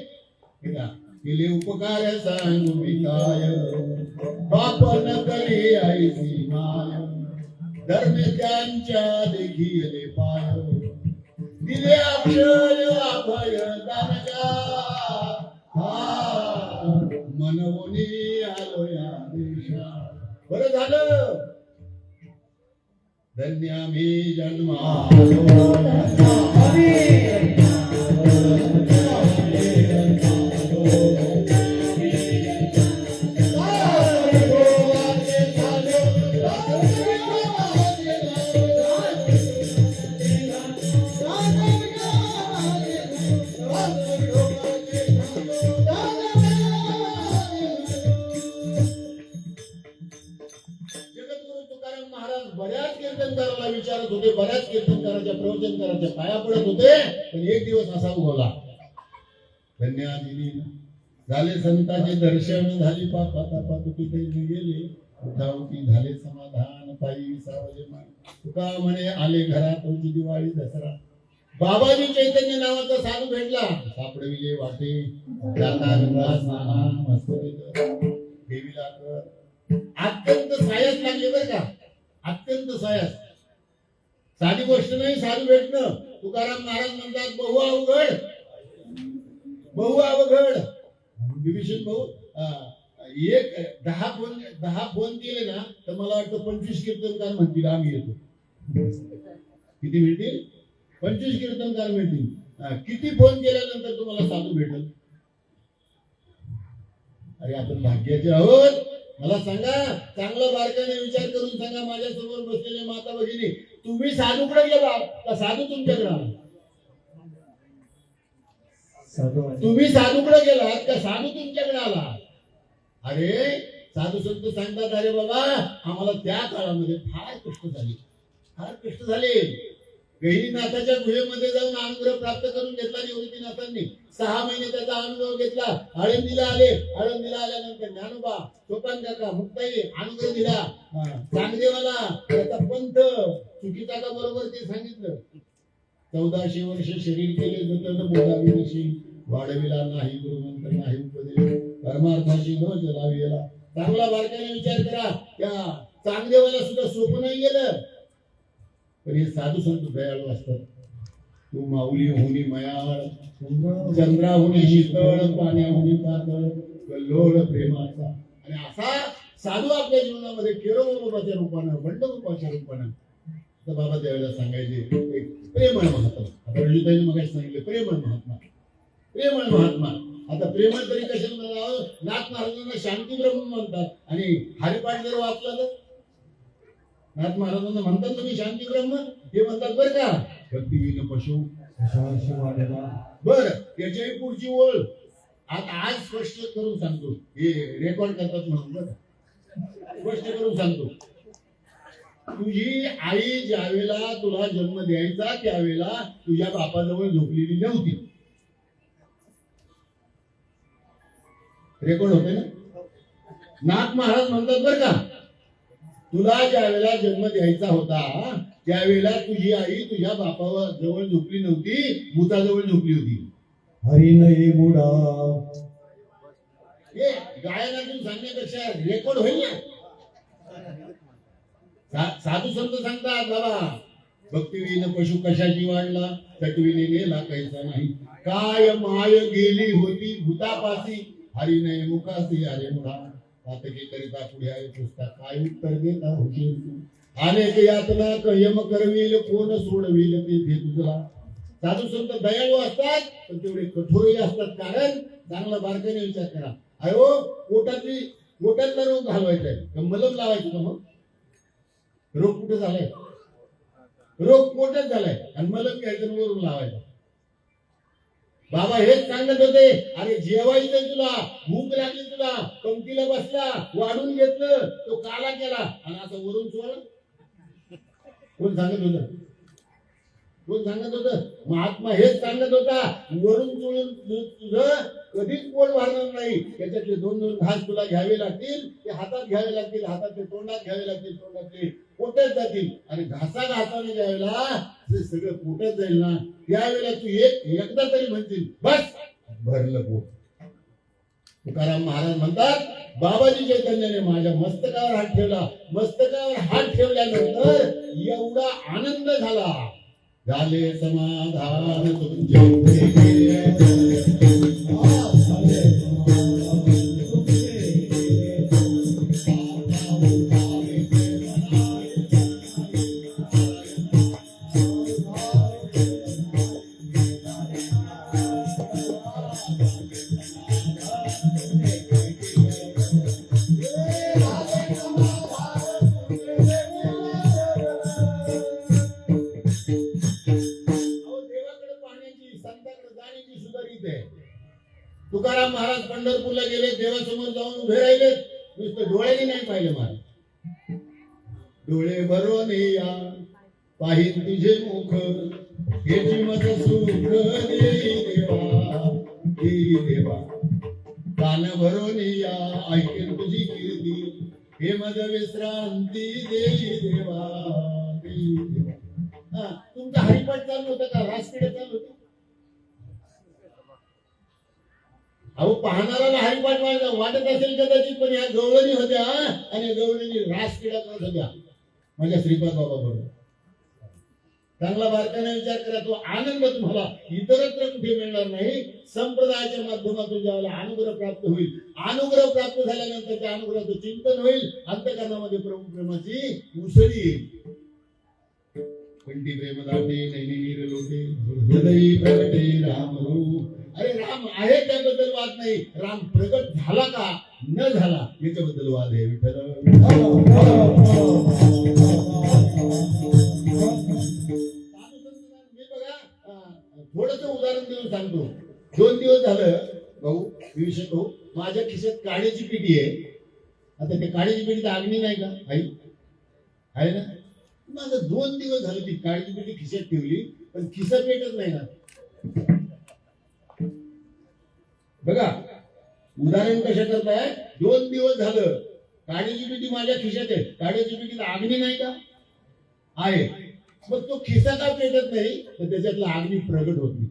केले उपकार सांगू मी काय, बाप न करी आईची माय, धर्म त्यांच्या देखील पाय, दिले अक्षर अभय दानगा, मनवनी आलो या देशा. बरं झालं धन्य मी जन्मालो. बऱ्याच कीर्तनकाराला विचारत होते, बऱ्याच कीर्तनकाराच्या प्रवचनकाराच्या पाया पडत होते, पण एक दिवस असा उगवला. धन्यादिनी झाले संतांचे दर्शन, झाली पापातापातुकी गेले, उठावती झाले समाधान, पायी विसावले मान. तुका म्हणे आले घरात होती दिवाळी दसरा. बाबाजी चैतन्य नावाचा साधू भेटला, सापडविले वाटे जाता गंगा स्नान मस्तके देवीला कर. अत्यंत सायास लागले बरं का, अत्यंत सायास. साधी गोष्ट नाही साधू भेटणं. तुकाराम महाराज म्हणतात बहु अवघड, बहु अवघड. विभीषण भाऊ एक 10 फोन केले ना तर मला वाटतं 25 कीर्तनकार म्हणतील आम्ही येतो. किती मिळतील? 25 कीर्तनकार मिळतील. किती फोन केल्यानंतर तुम्हाला साधू भेटेल? अरे आपण भाग्याचे आहोत. मला सांगा, चांगला बारकाने विचार करून सांगा, माझ्या समोर बसलेले माता भगिनी, तुम्ही साधूकडे गेला का साधू तुमच्याकडे आला? तुम्ही साधूकडे गेलात का साधू तुमच्याकडे आला? अरे साधू संत सांगतात अरे बाबा आम्हाला त्या काळामध्ये फार कष्ट झाले, फार कष्ट झाले. गहिनीनाथाच्या गुहेमध्ये जाऊन अनुग्रह प्राप्त करून घेतला निवृत्तीनाथांनी. 6 महिने त्याचा अनुभव घेतला. आळंदीला आल्यानंतर ज्ञानोबा, सोपान काका, मुक्ताई अनुग्रह दिला. चांगदेवाला त्याचा पंथ चुकीचा का बरोबर ते सांगितलं. 1400 वर्ष शरीर केले जतन बोलावी नशी, वाढविला नाही गुरुमंत्र नाही उपदेश, परमार्थाशी न जलाविला. चांगला बारकाने विचार करा. त्या चांगदेवाला सुद्धा सोपं नाही गेलं. पण हे साधू संत दयाळू असतात. तू माऊली होणी मयाळ, चंद्राहुनी शीतळ, पाण्याहुनी पातळ, कल्लोळ प्रेमाचा. आणि असा साधू आपल्या जीवनामध्ये केरोबाच्या रूपानं, बंडरूपाच्या रूपानं तर बाबा त्यावेळेला सांगायचे एक प्रेमळ महात्मा. आता रजिताईने मग सांगितले प्रेमळ महात्मा, प्रेमळ महात्मा. आता प्रेमळ तरी कशाला म्हणावं? नाथ महाराजांना शांती ब्रह्म म्हणतात. आणि हरिपाठ जर वाचला तर नाथ महाराजांना म्हणतात तुम्ही शांती ब्रह्म, हे म्हणतात बरं का भक्तिहीन पशु बर. त्याच्याही पुढची ओळ आता आज स्पष्ट करून सांगतो. हे रेकॉर्ड करतात म्हणून बरं स्पष्ट करून सांगतो. तुझी आई ज्यावेळेला तुला जन्म द्यायचा त्यावेळेला तुझ्या बापाजवळ झोपलेली नव्हती. रेकॉर्ड होते ना. नाथ महाराज म्हणतात बरं का, तुला ज्या वेळेला जन्म द्यायचा होता त्यावेळेला तुझी आई तुझ्या बापावर जवळ झोपली नव्हती, भूताजवळ झोपली होती. हरिण ये मुडा. हे गायनातून सांगण्यापेक्षा रेकॉर्ड होईल ना. साधू संत सांगतात बाबा भक्तिविहीन पशु कशाची वाढला, तटविने नेला कैसा नाही. काय माय गेली होती भूतापासी, हरिणे मुखासी अरे मुडा. पातकी करिता पुढे आहे पुस्तक, काय उत्तर देता होशील तू. अनेक यातना यम करविल, कोण सोडविल ते तुझला. साधू संत दयाळू असतात पण तेवढे कठोरही असतात. कारण चांगला बारकाईने विचार करा. अयो पोटातला रोग घालवायचा आहे, मलम लावायचं का? मग रोग कुठे झालाय? रोग पोटात झालाय आणि मलम घ्यायचं वरून लावायचं. बाबा हेच सांगत होते, अरे जेवायचं तुला, भूक लागली तुला, पंक्तीला बसला, वाढून घेतलं, तो काला केला आणि असं वरून सोड. कोण सांगत होतं? कोण सांगत होतं? महात्मा हेच सांगत होता, वरून चोळून तुझं कधीच पोट भरणार नाही. त्याच्यातले 2-2 घास तुला घ्यावे लागतील, ते हातात घ्यावे लागतील, हातातले तोंडात घ्यावे लागतील, तोंडातले पोटात जातील. आणि घासाने ज्यावेळेला ते सगळं पोटात जाईल ना त्यावेळेला तू एकदा तरी म्हणतील बस भरलं पोट. तुकाराम महाराज म्हणतात बाबाजी चैतन्याने माझ्या मस्तकावर हात ठेवला. मस्तकावर हात ठेवल्यानंतर एवढा आनंद झाला, झाले समाधान तुमचे. तुकाराम महाराज पंढरपूरला गेले, देवासमोर जाऊन उभे राहिले, नुसतं डोळ्याने नाही पाहिलं महाराज. डोळे भरून या पाहिन तुझे मुख, हेची मज सुख देई देवा. कान भरून या ऐकेन तुझी कीर्ती, हे मज विश्रांती देई देवा. तुमचा हरिपाठ चालू होता का? रासपिढे चालू होते? अहो पाहणाऱ्याला हरिपाठ वाटत असेल कदाचित, पण या गवळणी होत्या आणि गवळणी रास किडा करत होत्या माझ्या श्रीपाद बाबा बरोबर. चांगला बारकाने विचार करा. तो आनंद तुम्हाला इतरत्र कुठे मिळणार नाही. संप्रदायाच्या माध्यमातून ज्यावेळेला अनुग्रह प्राप्त होईल, अनुग्रह प्राप्त झाल्यानंतर त्या अनुग्रहाचं चिंतन होईल, अंतःकरणामध्ये प्रभू प्रेमाची उसळी येईल. कंठी प्रेम दाटे नैनी नीर लोटे, हृदयी प्रगटे राम रूप. अरे राम आहे त्याबद्दल वाद नाही, राम प्रगट झाला का न झाला याच्याबद्दल वाद आहे. विठ्ठल मी बघा थोडस उदाहरण देऊन सांगतो. 2 दिवस झालं भाऊ विषय भाऊ माझ्या खिशात काळीची पिठी आहे. आता त्या काळीची पिठीत अग्नी नाही का? आहे ना? माझं 2 दिवस झाले ती काळजी बिळजी खिशात ठेवली पण खिसा पेटत नाही ना. बघा उदाहरण कशा करताय, 2 दिवस झालं काळीची पिठी माझ्या खिशात आहे, काळीची पिठीत अग्नी नाही का आहे, मग तो खिसा का पेटत नाही तर त्याच्यातला अग्नी प्रगट होत नाही.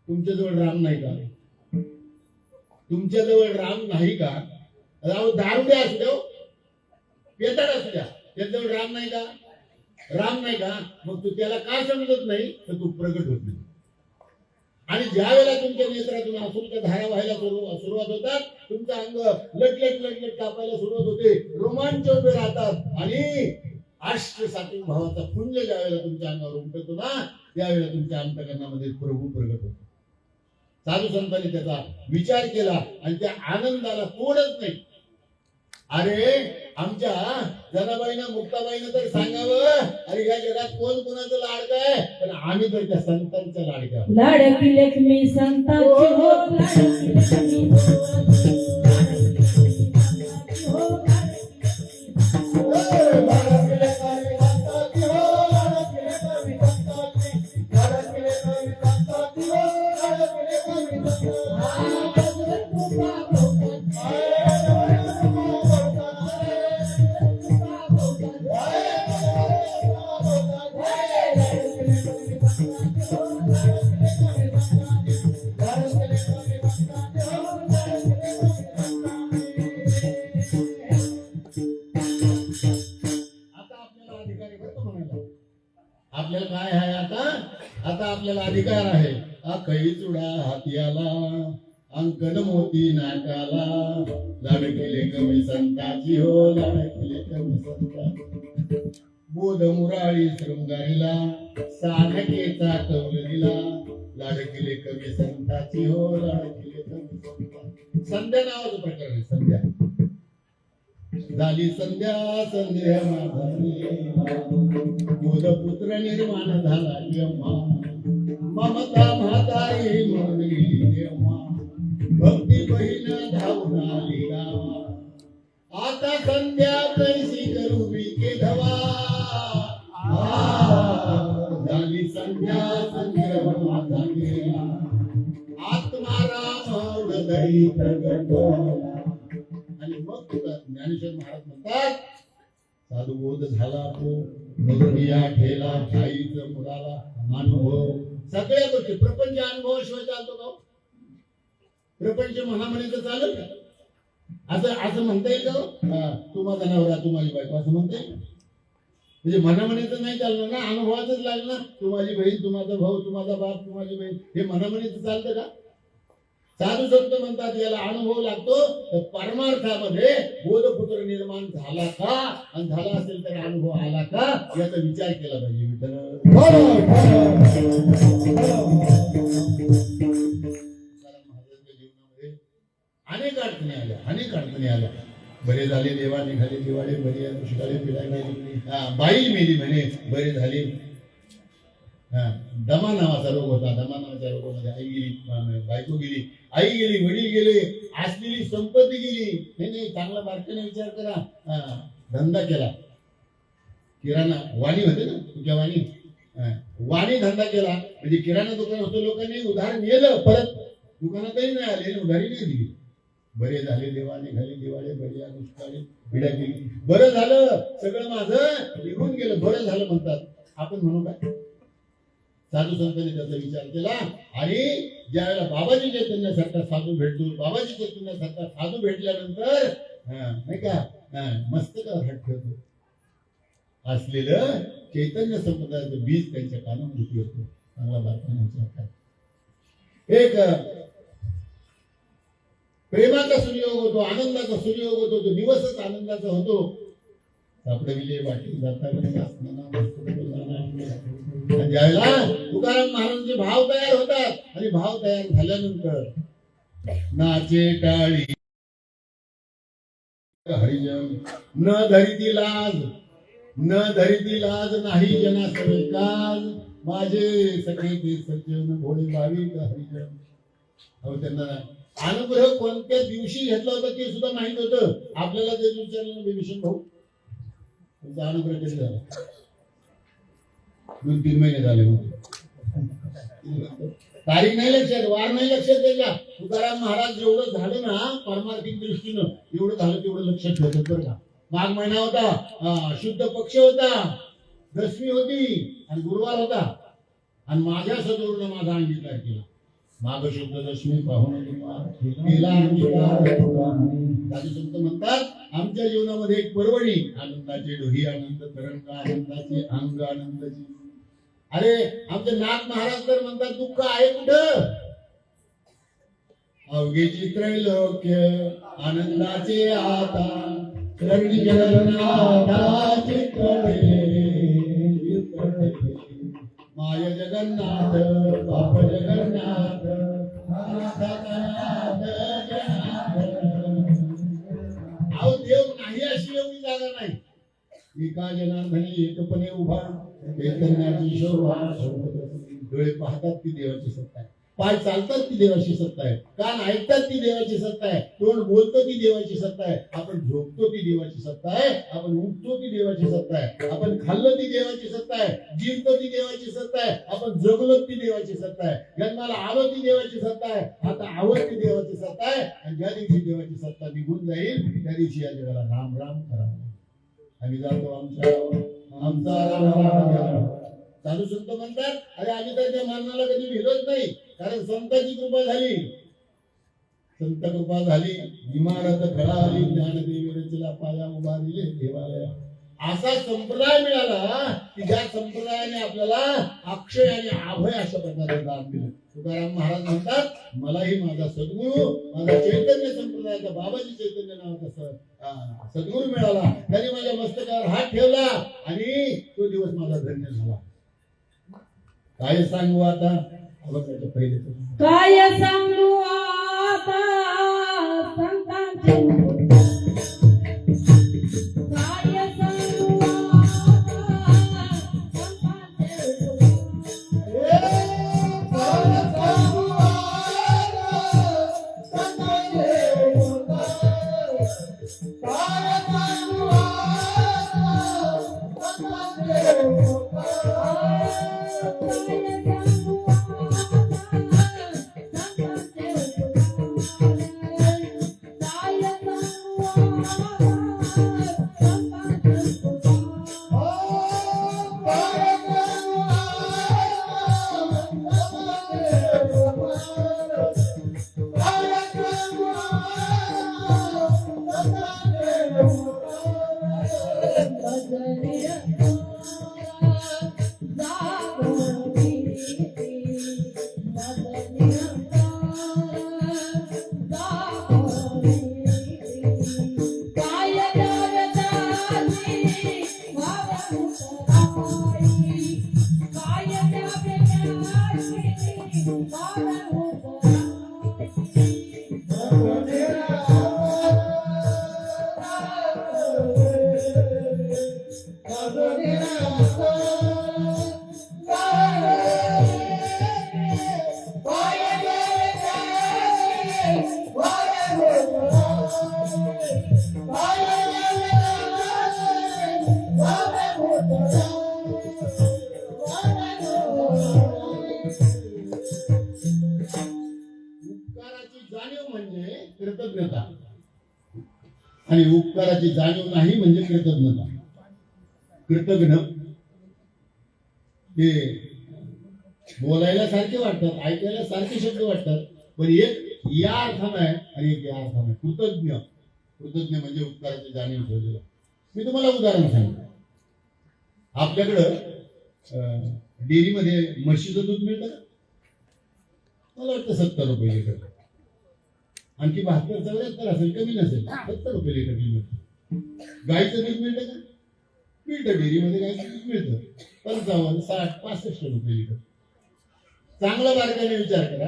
तुमच्याजवळ राम नाही का, तुमच्याजवळ राम नाही का, दारुड्या असू द्या पेताड असू द्या, त्याच्याजवळ राम नाही का, राम नाही का, मग तू त्याला का समजत नाही तर तू प्रगट होत नाही. आणि ज्या वेळेला तुमच्या नेत्रातून अश्रूच्या धारा व्हायला सुरुवात होतात, तुमचं अंग लटलट लटलट कापायला सुरुवात होते, रोमांच उभे राहतात आणि अष्ट सात्विक भावाचा पुंज ज्या वेळेला तुमच्या अंगावर उमटतो ना त्यावेळेला तुमच्या अंतकरणामध्ये प्रभू प्रगट होतो. साधू संतांनी त्याचा विचार केला आणि त्या आनंदाला तोडच नाही. अरे आमच्या जनाबाईनं मुक्ताबाईनं तर सांगावं, अरे या जगात कोण कोणाचं लाडकं आहे, पण आम्ही तर त्या संतांच्या लाडक्या आहोत. लाडकी लक्ष्मी संतांची हो, लाडकी लक्ष्मी आपल्याला काय आहे आता, आता आपल्याला अधिकार आहे. अखई चुडा हातियाला, अंकन मोती नाकाला, लाडकिले कवी संताची हो, लाडकिले कवी संताची. बोध मुराळी शृंगारीला, साधकेचा कौल दिला, लाडकिले कवी संताची हो, लाडकिले कवी संताची. संध्या नावाचं प्रकरण आहे. संध्या झाली संध्या संध्या पुत्र निर्माण झाला जेव्हा, ममता म्हातारी म्हणून गेली तेव्हा, भक्ती बहीण धावून आली गावा. आता संध्या कैसी करू बिके धवा, झाली संध्या संध्या माझा गेला, आत्माराम हृदय प्रगट. आणि मग ज्ञानेश्वर महाराज म्हणतात, साधू बोध झाला तो नगरिया ठेला, ठाईच मुलाला अनुभव. सगळ्या गोष्टी प्रपंच अनुभवाशिवाय चालतो का? प्रपंच मनामनीचं चालत का? असं म्हणता येईल का? तू माझा नवरा, तू माझी बायको असं म्हणता येईल? म्हणजे मनामनीचं नाही चालणार ना, अनुभवाचंच लागणार. तू माझी बहीण, तू माझा भाऊ, तू माझा बाप, तू माझी बहीण, हे मनामनीचं चालतं का? साधू संत म्हणतात याला अनुभव लागतो. तर परमार्थामध्ये बोधपुत्र निर्माण झाला का, आणि झाला असेल तर अनुभव आला का, याचा विचार केला पाहिजे. महाराजांच्या जीवनामध्ये अनेक अडचणी आल्या, अनेक अडचणी आल्या. बरे झाले देवा निघाले दिवाळे, बरे शिकाले पिढायला, बाई मेली म्हणे बरे झाले. दमा नावाचा रोग होता, दमा नावाच्या रोगामध्ये आई गेली, बायको गेली, आई गेली, वडील गेले, असलेली संपत्ती गेली. नाही चांगला बारकाने विचार करा. धंदा केला, किराणा वाणी होते ना तुझ्या वाणी धंदा केला, म्हणजे किराणा दुकान होतं, लोकांनी उधार नेलं, परत दुकानातही नाही आले, उधारी नाही दिली. बरे झाले देवा निघाले दिवाळे, बरे अनुष्काले पिढ्या गेली. बरं झालं, सगळं माझं निघून गेलं, बरं झालं म्हणतात. आपण म्हणू काय? साधू संतांनी त्याचा विचार केला. आणि ज्यावेळेला बाबाजी चैतन्यासारखा साधू भेटतो, बाबाजी चैतन्यासारखा साधू भेटल्यानंतर नाही का मस्तकावर हात ठेवतो, असलेलं चैतन्य संप्रदायाचं बीज त्यांच्या कानामध्ये फिरतो. चांगला बातम्या एक प्रेमाचा सुनियोग होतो, आनंदाचा सुनियोग होतो, तो दिवसच आनंदाचा होतो. सापडविले वाटी जाता ज्यावेळेला तुकाराम महाराजांचे भाव तयार होतात, आणि भाव तयार झाल्यानंतर नाचे टाळी हरिजन न धरिती लाज, न धरिती लाज नाही जना सवे काज, माझे सखे ते सज्जन भोळे भाविक हरिजन. अहो त्यांना अनुग्रह कोणत्या दिवशी घेतला होता ते सुद्धा माहित होतं. आपल्याला जे विचारलं विभीषण भाऊ, तुमचा अनुग्रह कधी झाला? 2-3 महिने झाले म्हणजे तारीख नाही लक्षात, वार नाही लक्षात त्याच्या. तुकाराम महाराज जेवढं झालं ना पारमार्थिक दृष्टीनं एवढं झालं तेवढं लक्षात ठेवतात बरं का. माघ महिना होता, शुद्ध पक्ष होता, दशमी होती आणि गुरुवार होता आणि माझ्या सद्गुरूनं माझा अंगीकार केला. माघ शुद्ध दशमी पाहून केला अंगीकार. साधू संत म्हणतात आमच्या जीवनामध्ये एक पर्वणी आनंदाचे डोही आनंद तरंग आनंदाचे अंग आनंदाची. अरे आमचे नाथ महाराज तर म्हणतात दुःख आहे कुठं? अवघेची त्रैलोक्य आनंदाचे आता चरणी जगन्नाथाचे माय जगन्नाथ बाप जगन्नाथ अहो देव नाही अशी एवढी जागा नाही. एका जनार्दनी एकपणे उभा चैतन्याची शोभा. डोळे पाहतात ती देवाची सत्ता आहे, पाय चालतात ती देवाची सत्ता आहे, कान ऐकतात ती देवाची सत्ता आहे, तोंड बोलतो ती देवाची सत्ता आहे, आपण झोपतो ती देवाची सत्ता आहे, आपण उठतो ती देवाची सत्ता आहे, आपण खाल्लं ती देवाची सत्ता आहे, जिरतो ती देवाची सत्ता आहे, आपण जगलो ती देवाची सत्ता आहे, जन्माला आलो ती देवाची सत्ता आहे, आता आवड ती देवाची सत्ता आहे. आणि ज्या दिवशी देवाची सत्ता निघून जाईल त्या दिवशी या जगाला राम राम करावं. आम्ही जातो आमचा राम. साधू संत म्हणतात अरे आम्ही तर त्या मरणाला कधी भिलोच नाही, कारण संतांची कृपा झाली. संत कृपा झाली, इमारत घडाली, ज्ञानदेवी रचला पाया उभारले देवालया. असा संप्रदाय मिळाला की ज्या संप्रदायाने आपल्याला अक्षय आणि अभय अशा प्रकारे दान दिलं. तुकाराम महाराज म्हणतात मलाही माझा सद्गुरू, माझा चैतन्य संप्रदायाचा बाबाजी चैतन्य नावाचा सद्गुरू मिळाला. त्यांनी माझ्या मस्तकावर हात ठेवला आणि तो दिवस माझा धन्य झाला. काय सांगू आता? पहिले काय सांगू आता संतांचे, काय सांगू आता कृतज्ञता आणि उपकाराची जाणीव नाही म्हणजे कृतज्ञता. कृतज्ञ हे बोलायला सारखे वाटतात, ऐकायला सारखे शब्द वाटतात, पण एक या अर्थानं आहे आणि एक या अर्थानं. कृतज्ञ कृतज्ञ म्हणजे उपकाराची जाणीव ठेवलेलं. मी तुम्हाला उदाहरण सांगतो. आपल्याकडं डेअरीमध्ये म्हशीचं दूध मिळतं का? मला वाटतं 70 रुपये लिटर. आणखी 72-74 असेल, कमी नसेल, 70 रुपये लिटर मिळतं. गाईचं दूध मिळतं का? मिळतं. डेअरीमध्ये गाईचं दूध मिळतं 55, 60, 65 रुपये लिटर. चांगला बारकाने विचार करा,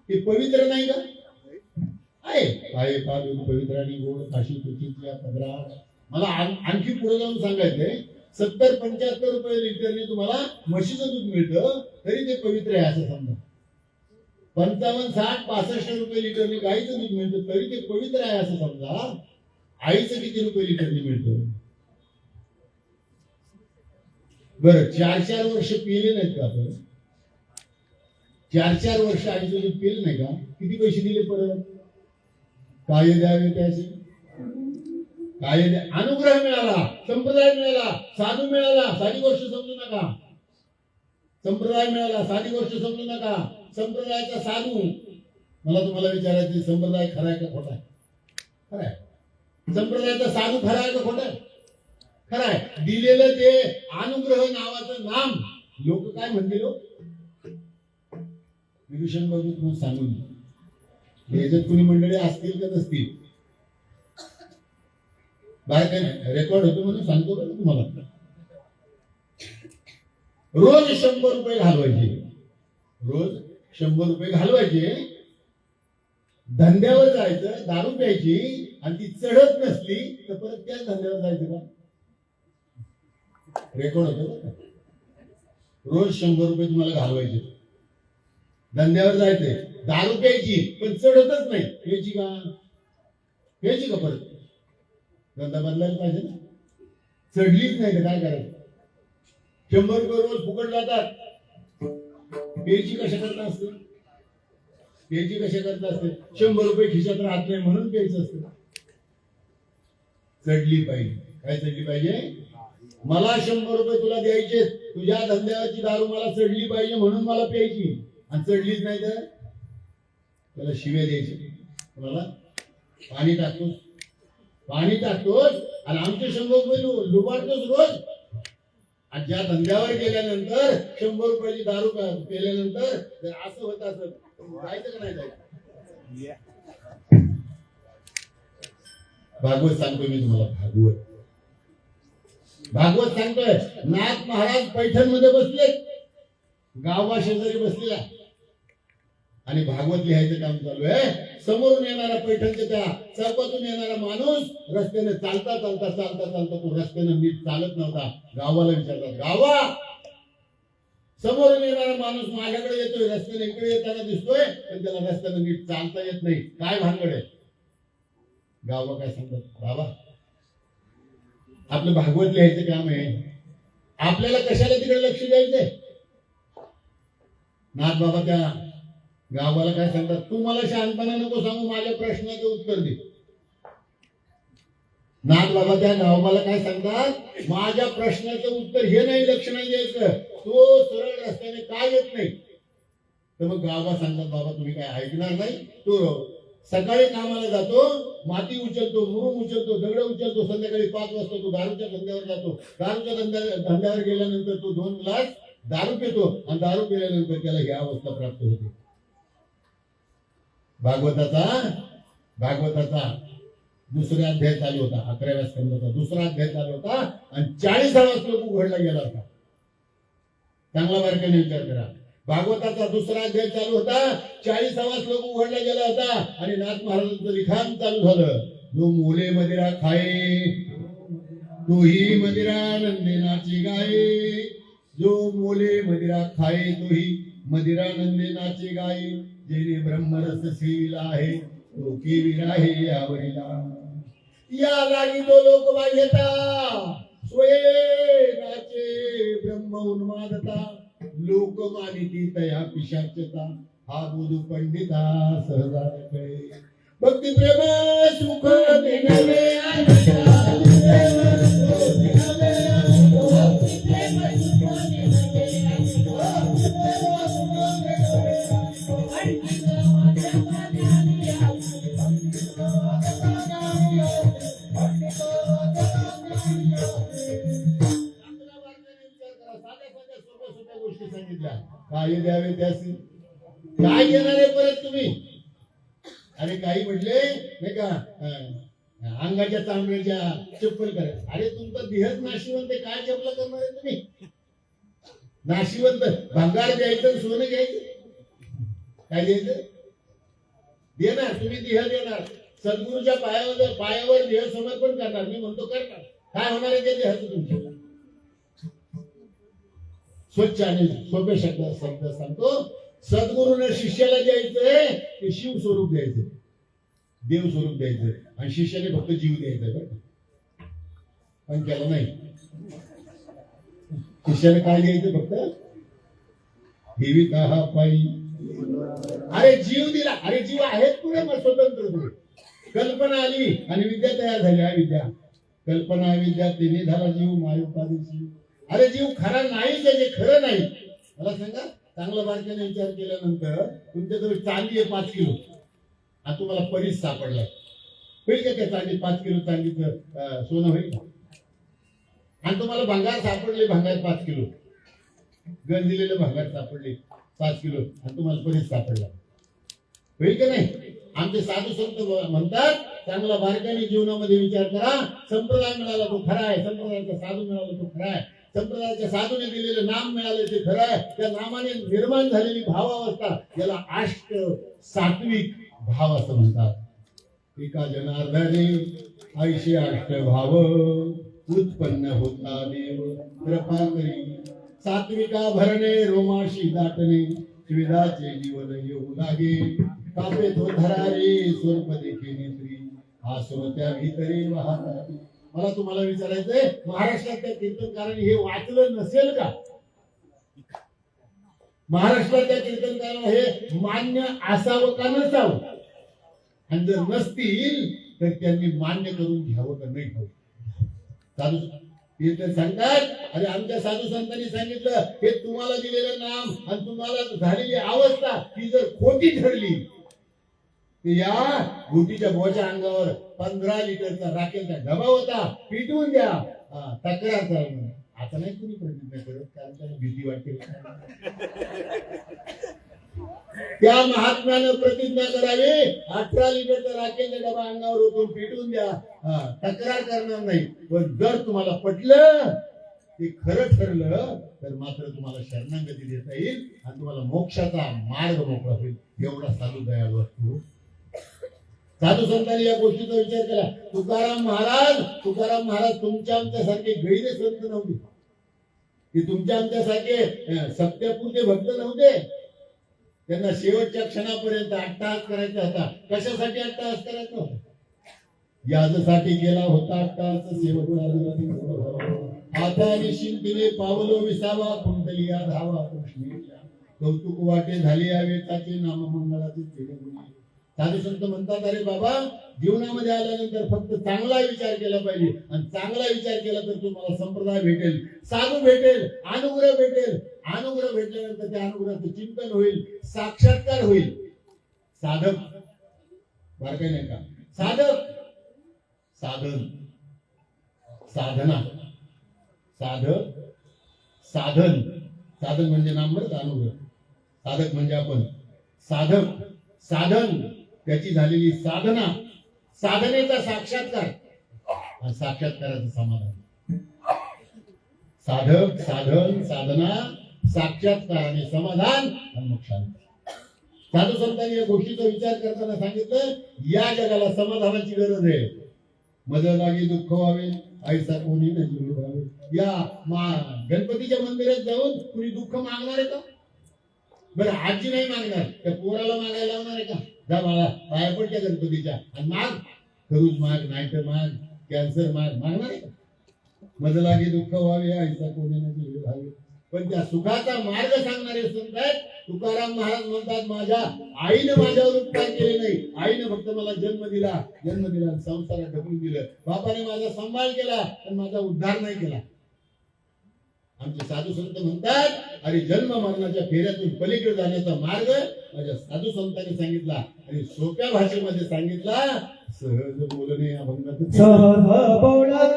ते पवित्र नाही का? आहे दूध पवित्र आणि गोड काशी तुझीतल्या पदरा. मला आणखी पुढे जाऊन सांगायचंय, 70-75 रुपये लिटरने तुम्हाला म्हशीचं दूध मिळतं तरी ते पवित्र आहे असं समजा. 55, 60, 65 रुपये लिटरने गाईचं दूध मिळतं तरी ते पवित्र आहे असं समजा. आईचं किती रुपये लिटरने मिळतं? बरं 4-4 वर्ष पिले नाहीत का आपण? 4-4 वर्ष आईचे पिले नाही का? किती पैसे दिले परत? काय द्यावे त्याचे? काय अनुग्रह मिळाला, संप्रदाय मिळाला, साधू मिळाला, साधी गोष्ट समजू नका. संप्रदाय मिळाला, साधी गोष्ट समजू नका. संप्रदायाचा साधू, मला तुम्हाला विचारायचे, संप्रदाय खरा आहे का खोटा आहे? खरा आहे. संप्रदायाचा साधू खरा आहे का खोटा आहे? खरा आहे. दिलेलं ते अनुग्रह नावाचं नाम लोक काय म्हणतील? विभूषण बाबू तुम्हाला सांगून याच्यात कुणी मंडळी असतील का नसतील? बाहेर काय रेकॉर्ड होतो म्हणून सांगतो का तुम्हाला. रोज 100 रुपये घालवायचे, रोज 100 रुपये घालवायचे. धंद्यावर जायचं, दारू प्यायची, आणि ती चढत नसली तर परत त्याच धंद्यावर जायचं का? रेकॉर्ड होतो. रोज 100 रुपये तुम्हाला घालवायचे, धंद्यावर जायचंय, दारू प्यायची पण चढतच नाही, प्यायची का? प्यायची का परत? धंदा बदलायला पाहिजे ना. चढलीच नाही तर काय करायचं? 100 रुपये रोज फुकट जातात. प्यायची कशा करता असते? प्यायची कशा करता असते? 100 रुपये खिशात राहत नाही म्हणून प्यायचं असतं. चढली पाहिजे. काय चढली पाहिजे? मला 100 रुपये तुला द्यायचे, तुझ्या धंद्याची दारू मला चढली पाहिजे म्हणून मला प्यायची, आणि चढलीच नाही तर त्याला शिव्या द्यायची. कोणाला? पाणी टाकतोस, पाणी टाकतोस, आणि आमचे 100 रुपये लुबाडतोस रोज. आणि ज्या धंद्यावर गेल्यानंतर 100 रुपयाची दारू पेल्यानंतर जर असं होत असत जायचं का नाही जायचं? भागवत सांगतोय मी तुम्हाला, भागवत सांगतोय. नाथ महाराज पैठण मध्ये बसले, गावा शेजारी बसलेला, आणि भागवत लिहायचं काम चालू आहे. समोरून येणारा, पैठणच्या त्या चौकातून येणारा माणूस रस्त्याने चालता चालता चालता चालता तो रस्त्याने नीट चालत नव्हता. गावाला विचारतात, गावा, समोरून येणारा माणूस माझ्याकडे येतोय, रस्त्याने इकडे येताना दिसतोय, पण त्याला रस्त्याने नीट चालता येत नाही, काय भानगड आहे? गावा काय सांगतात, बाबा आपलं भागवत लिहायचं काम आहे, आपल्याला कशाला तिकडे लक्ष द्यायचंय? नाथ बाबा त्या गावाला काय सांगतात, तू मला शहाणपणा नको सांगू, माझ्या प्रश्नाचं उत्तर दे. नाथ बाबा त्या गावाला काय सांगतात, माझ्या प्रश्नाचं उत्तर हे नाही, लक्ष नाही द्यायचं, तो सरळ रस्त्याने काय येत नाही. तर मग गावा सांगतात, बाबा तुम्ही काय ऐकणार नाही. तो सकाळी कामाला जातो, माती उचलतो, मुरुम उचलतो, दगड उचलतो, संध्याकाळी 5 वाजता तो दारूच्या धंद्यावर जातो. दारूच्या धंद्यावर गेल्यानंतर तो 2 ग्लास दारू पितो, आणि दारू पिल्यानंतर त्याला ही अवस्था प्राप्त होते. भागवताचा दुसरा अध्याय चालू होता, 11व्या स्कंदाचा दुसरा अध्याय चालू होता, आणि 40वा श्लोक उघडला गेला होता. चांगला बारकाईने विचार करा. भागवताचा दुसरा अध्याय चालू होता, 40वा श्लोक उघडला गेला होता, आणि नाथ महाराजांचं लिखाण चालू झालं. जो मोले मदिरा खाये तोही मदिरा नंदे नाची गाये, जो मोले मदिरा खाये तोही मदिरा नंदे नाचे गाये, जेने ब्रह्मरस सेविला आहे तो केविला आहे यावरिला. या लागी तो लोक बाह्यता स्वये नाचे ब्रह्म उन्मादता, लोक मानिती तया पिशाचता, हा बुधू पंडिता सहजा कळे. भक्ती प्रेम सुख देणारे काय द्यावे त्याचे, काय घेणार आहे परत तुम्ही? अरे काही म्हटले नाही का, अंगाच्या चांबड्याच्या चप्पल करायचं. अरे तुमचा देहच नाशिवंत, काय चप्पल करणार आहे तुम्ही? नाशिवंत भंगार द्यायचं, सोनं घ्यायचं, काय द्यायचं? देणार तुम्ही, देह देणार, सद्गुरूच्या पायावर देह समर्पण करणार. मी म्हणतो करणार. काय होणार आहे ते देहाचं तुमच्या? स्वच्छ आणि सोप्या शब्द सांगतो, सद्गुरूने शिष्याला द्यायचंय ते शिव स्वरूप द्यायचंय, देव स्वरूप द्यायचंय, आणि शिष्याने फक्त जीव द्यायचा, पण त्याला नाही. शिष्याने काय लिहायचं फक्त ठेवी का पायी. अरे जीव दिला, अरे जीव आहेत पुढे मग स्वतंत्र तू. कल्पना आली आणि विद्या तयार झाली. विद्या कल्पना विद्या तिने झाला जीव मायोपाधीशी. अरे जीव खरा नाहीच आहे, जे खरं नाही. मला सांगा, चांगला बारकाईने विचार केल्यानंतर तुमच्याजवळ चांदी आहे 5 किलो आणि तुम्हाला परीस सापडला, होईल का त्या चांदी 5 किलो चांदीचं सोनं होईल का? आणि तुम्हाला भंगार सापडले, भंगार 5 किलो गण दिलेलं भंगार सापडले 5 किलो आणि तुम्हाला परीस सापडला, होईल का नाही? आमचे साधू संत म्हणतात, चांगला बारकाईने जीवनामध्ये विचार करा. संप्रदाय मिळाला तो खरा आहे, संप्रदायाचा साधू मिळाला तो खरा आहे, संप्रदायाच्या साधूने दिलेलं नाम मिळाले ते खरं आहे. त्या नामाने निर्माण झालेली भावावस्था याला अष्ट सात्विक भाव असं म्हणतात. एका जनार्दने ऐशी अष्ट भाव उत्पन्न होता देव कृपा करी. सात्विका भरणे रोमाशी दाटणे विधाचे जीवन येऊ लागे. कापे तो धरारे स्वरूप देखे नेत्री आसुर त्या भीतरी वाहता. मला तुम्हाला विचारायचंय, महाराष्ट्रातल्या कीर्तनकारांनी हे वाचलं नसेल का? महाराष्ट्रातल्या कीर्तनकारांना हे मान्य असावं का नसावं? आणि जर नसतील तर त्यांनी मान्य करून घ्यावं का नाही घ्यावं? साधू कीर्तन सांगतात, अरे आमच्या साधू संतांनी सांगितलं, हे तुम्हाला दिलेलं नाम आणि तुम्हाला झालेली अवस्था ही जर खोटी ठरली, या गुटीच्या बोच्या अंगावर 15 लिटरचा राखेलचा डबा होता, पिटवून द्या, तक्रार करा. आता नाही कुणी प्रतिज्ञा करत, कारण त्याला भीती वाटते. त्या महात्म्यानं प्रतिज्ञा करावी, 18 लिटरचा राखेलचा डबा अंगावर होतो, पिटवून द्या, तक्रार करणार नाही. पण जर तुम्हाला पटलं, ते खरं ठरलं, तर मात्र तुम्हाला शरणागती देता येईल आणि तुम्हाला मोक्षाचा मार्ग मोकळा होईल. एवढा साधू दयाळू असतो. साधू संतांनी या गोष्टीचा विचार केला. तुकाराम महाराज तुमच्या आमच्यासारखे गैरे संत नव्हते, ते तुमच्या आमच्यासारखे सत्यापुरते भक्त नव्हते. त्यांना शेवटच्या क्षणापर्यंत अट्टहास करायचा होता. कशासाठी अट्टहास करायचा होता? याजसाठी गेला होता अट्टहास शेवट. आता निश्चिंतीने पावलो विसावा कुंडली या धावा कृष्णेच्या. कौतुक वाटे झाले या वेताचे नाममंगळाचे केले. साधू संत म्हणतात, अरे बाबा, जीवनामध्ये आल्यानंतर फक्त चांगला विचार केला पाहिजे आणि चांगला विचार केला तर तुम्हाला संप्रदाय भेटेल, साधू भेटेल, अनुग्रह भेटेल. अनुग्रह भेटल्यानंतर त्या अनुग्रहाचं चिंतन होईल, साक्षात्कार होईल. साधक बारकाई नाही का? साधक साधन साधना साधक साधन. साधन म्हणजे नाम बरं, अनुग्रह. साधक म्हणजे आपण, साधक साधन त्याची झालेली साधना, साधनेचा साक्षात्कार आणि साक्षात्काराचं समाधान. साधक साधन साधना साक्षात्कार आणि समाधान आणि मग शांती. साधू संतांनी या गोष्टीचा विचार करताना सांगितलं, या जगाला समाधानाची गरज आहे. मज लागे दुःख व्हावे ऐसा कोणी नाही व्हावे. या गणपतीच्या मंदिरात जाऊन कुणी दुःख मागणार आहे का? बरं, आजी नाही मागणार, त्या पोराला मागायला लावणार आहे का? जा बाळा, पाया पडच्या गणपतीच्या आणि माग, खरूज माग, नाहीतर माग, कॅन्सर माग, मागणार आहे का? मज लागे दुःख व्हावे ऐसा कोणी नाही व्हावे. पण त्या सुखाचा मार्ग सांगणारे संत आहेत. तुकाराम महाराज म्हणतात, माझ्या आईने माझ्यावर उपकार केले नाही. आईने फक्त मला जन्म दिला आणि संसारात ढकलून दिलं. बापाने माझा सांभाळ केला पण माझा उद्धार नाही केला. आमचे साधू संत म्हणतात, अरे जन्म मरणाच्या फेऱ्यातून पलीकडे जाण्याचा मार्ग माझ्या साधू संतांनी सांगितला आणि सोप्या भाषेमध्ये सांगितला. सहज बोलणे अभंगात सहज बोलणे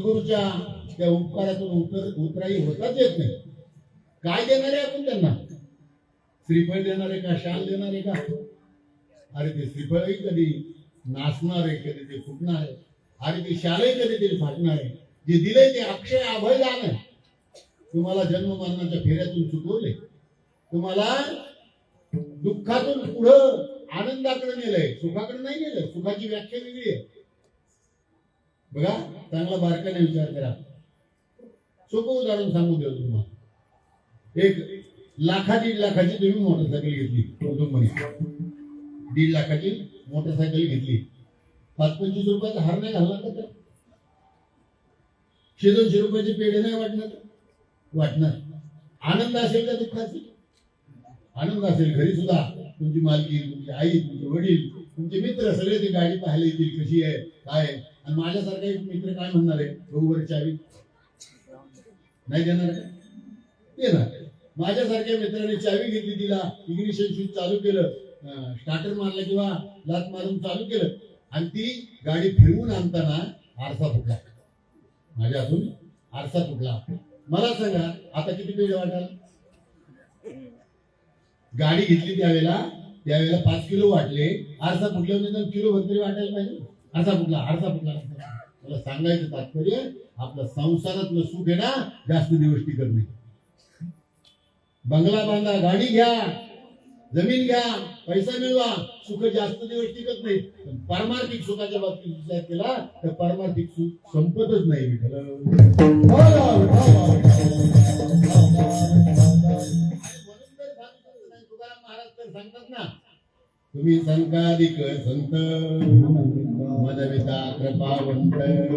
सद्गुरूच्या त्या उपकारातून उतराई होताच येत नाही. काय देणार आहे आपण त्यांना? श्रीफळ देणार आहे का? शाल देणार आहे का? अरे ते श्रीफळही कधी नाचणार आहे, कधी ते फुटणार आहे. अरे ते शालही कधी ते फाटणार आहे. जे दिले ते अक्षय अभय दान आहे. तुम्हाला जन्म मरणाच्या फेऱ्यातून चुकवले, तुम्हाला दुःखातून पुढं आनंदाकडे नेलंय, सुखाकडे नाही नेलं. सुखाची व्याख्या वेगळी आहे बघा. चांगला बारकाने विचार करा. सोपं उदाहरण सांगू देऊ तुम्हाला. एक 1,00,000 1,50,000 तुम्ही मोटरसायकल घेतली, कुटुंबाने 1,50,000 लाखाची मोटरसायकल घेतली. 5-25 रुपयाचा हार नाही घालला का? तर 100-200 रुपयाचे पेढे नाही वाटणार? वाटणार. आनंद असेल का दुःखाचे? आनंद असेल. घरी सुद्धा तुमची मालकी, तुमची आई, तुमचे वडील, तुमचे मित्र सगळे ते गाडी पाहायला येतील कशी आहे काय. आणि माझ्यासारखा एक मित्र काय म्हणणार आहे, बरोबर चावी नाही देणार का? देणार. माझ्यासारख्या मित्राने चावी घेतली, तिला इग्निशन स्विच चालू केलं, स्टार्टर मारला किंवा लात मारून चालू केलं आणि ती गाडी फिरवून आणताना आरसा फुटला. माझ्या हातून आरसा फुटला. मला सांगा आता किती पेढे वाटाल? गाडी घेतली त्यावेळेला 5 किलो वाटले. आरसा फुटल्यानंतर किलो भर तरी वाटायला पाहिजे. आरसा फुटला. मला सांगायचं तात्पर्य, आपलं संसारातलं सुख आहे ना जास्त दिवस टिकत नाही. बंगला बांधा, गाडी घ्या, जमीन घ्या, पैसा मिळवा, सुख जास्त दिवस टिकत नाही. पण पारमार्थिक सुखाच्या बाबतीत विचार केला तर पारमार्थिक सुख संपतच नाही. तुकाराम महाराज तर सांगतात ना, तुम्ही संकाधिक संत मनविता कृपावंत,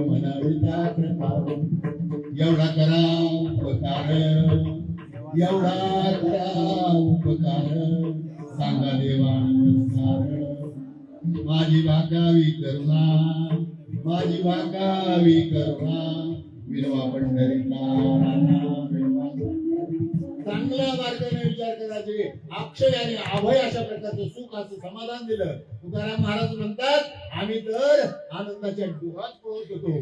मनविता कृपावंत. एवढा करा उपकार, एवढा करा उपकार, सांगा देवा माझी भागावी करुणा, माझी भागावी करुणा. विनवा पंढरीचा चांगल्या मार्गाने विचार करायचे. अक्षय आणि अभय अशा प्रकारचं सुख, असं समाधान दिलं. तुकाराम महाराज म्हणतात, आम्ही तर आनंदाच्या डोहात पोहोच होतो.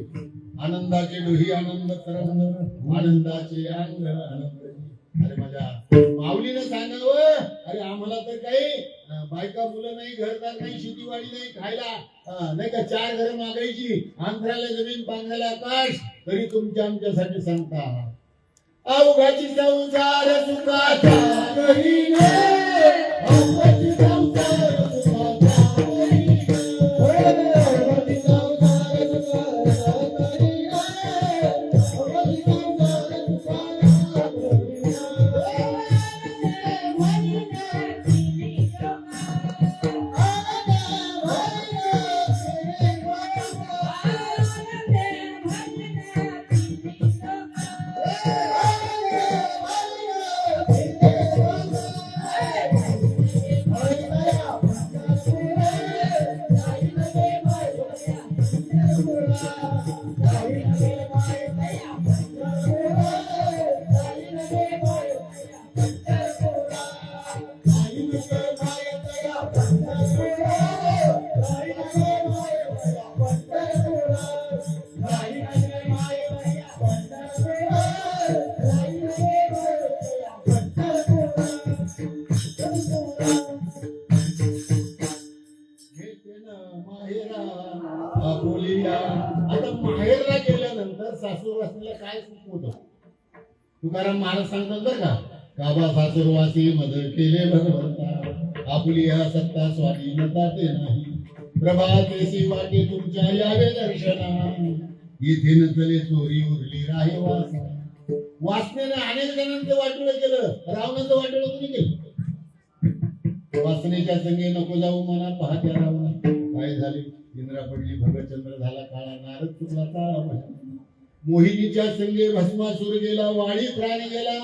आनंदाचे डोही आनंद तरंग, आनंदाचे अंग आनंद. अरे माझ्या माऊलीनं सांगावं, अरे आम्हाला तर काही बायका मुलं नाही, घरदार नाही, शेतीवाडी नाही, खायला नाही का 4 घरं मागायची, अंतराला जमीन, पांघराला आकाश, तरी तुमच्या आमच्यासाठी सांगता अवघाची संसार सुखाचा करीने, अवघाची संसार सुखाचा करीने, अवघाची संसार सुखाचा करीने, अवघाची संसार सुखाचा करीने. आता माहेरला गेल्यानंतर सासूरवासीला काय सुख होतं? तुकाराम महाराज सांगतात बरं का, काबा सासूरवासी मद केले भगवंता, आपली या सत्ता स्वाधीनता ते नाही. प्रभातेसी वाटे तुमच्या यावे दर्शना, इथे नसले चोरी उरली राहे वासा. वासनेने अनेक जणांचं वाटोळं केलं, रावणाचं वाटोळं कोणी केलं? वासनेच्या संगे नको जाऊ मना पाहत्या रावणा. काय झाले? इंद्रा पडली, भगचंद्र झाला काळा, नारद चुकला काळा. मोहिनीच्या संगे भस्मासूर गेला, वाळी प्राणी गेला.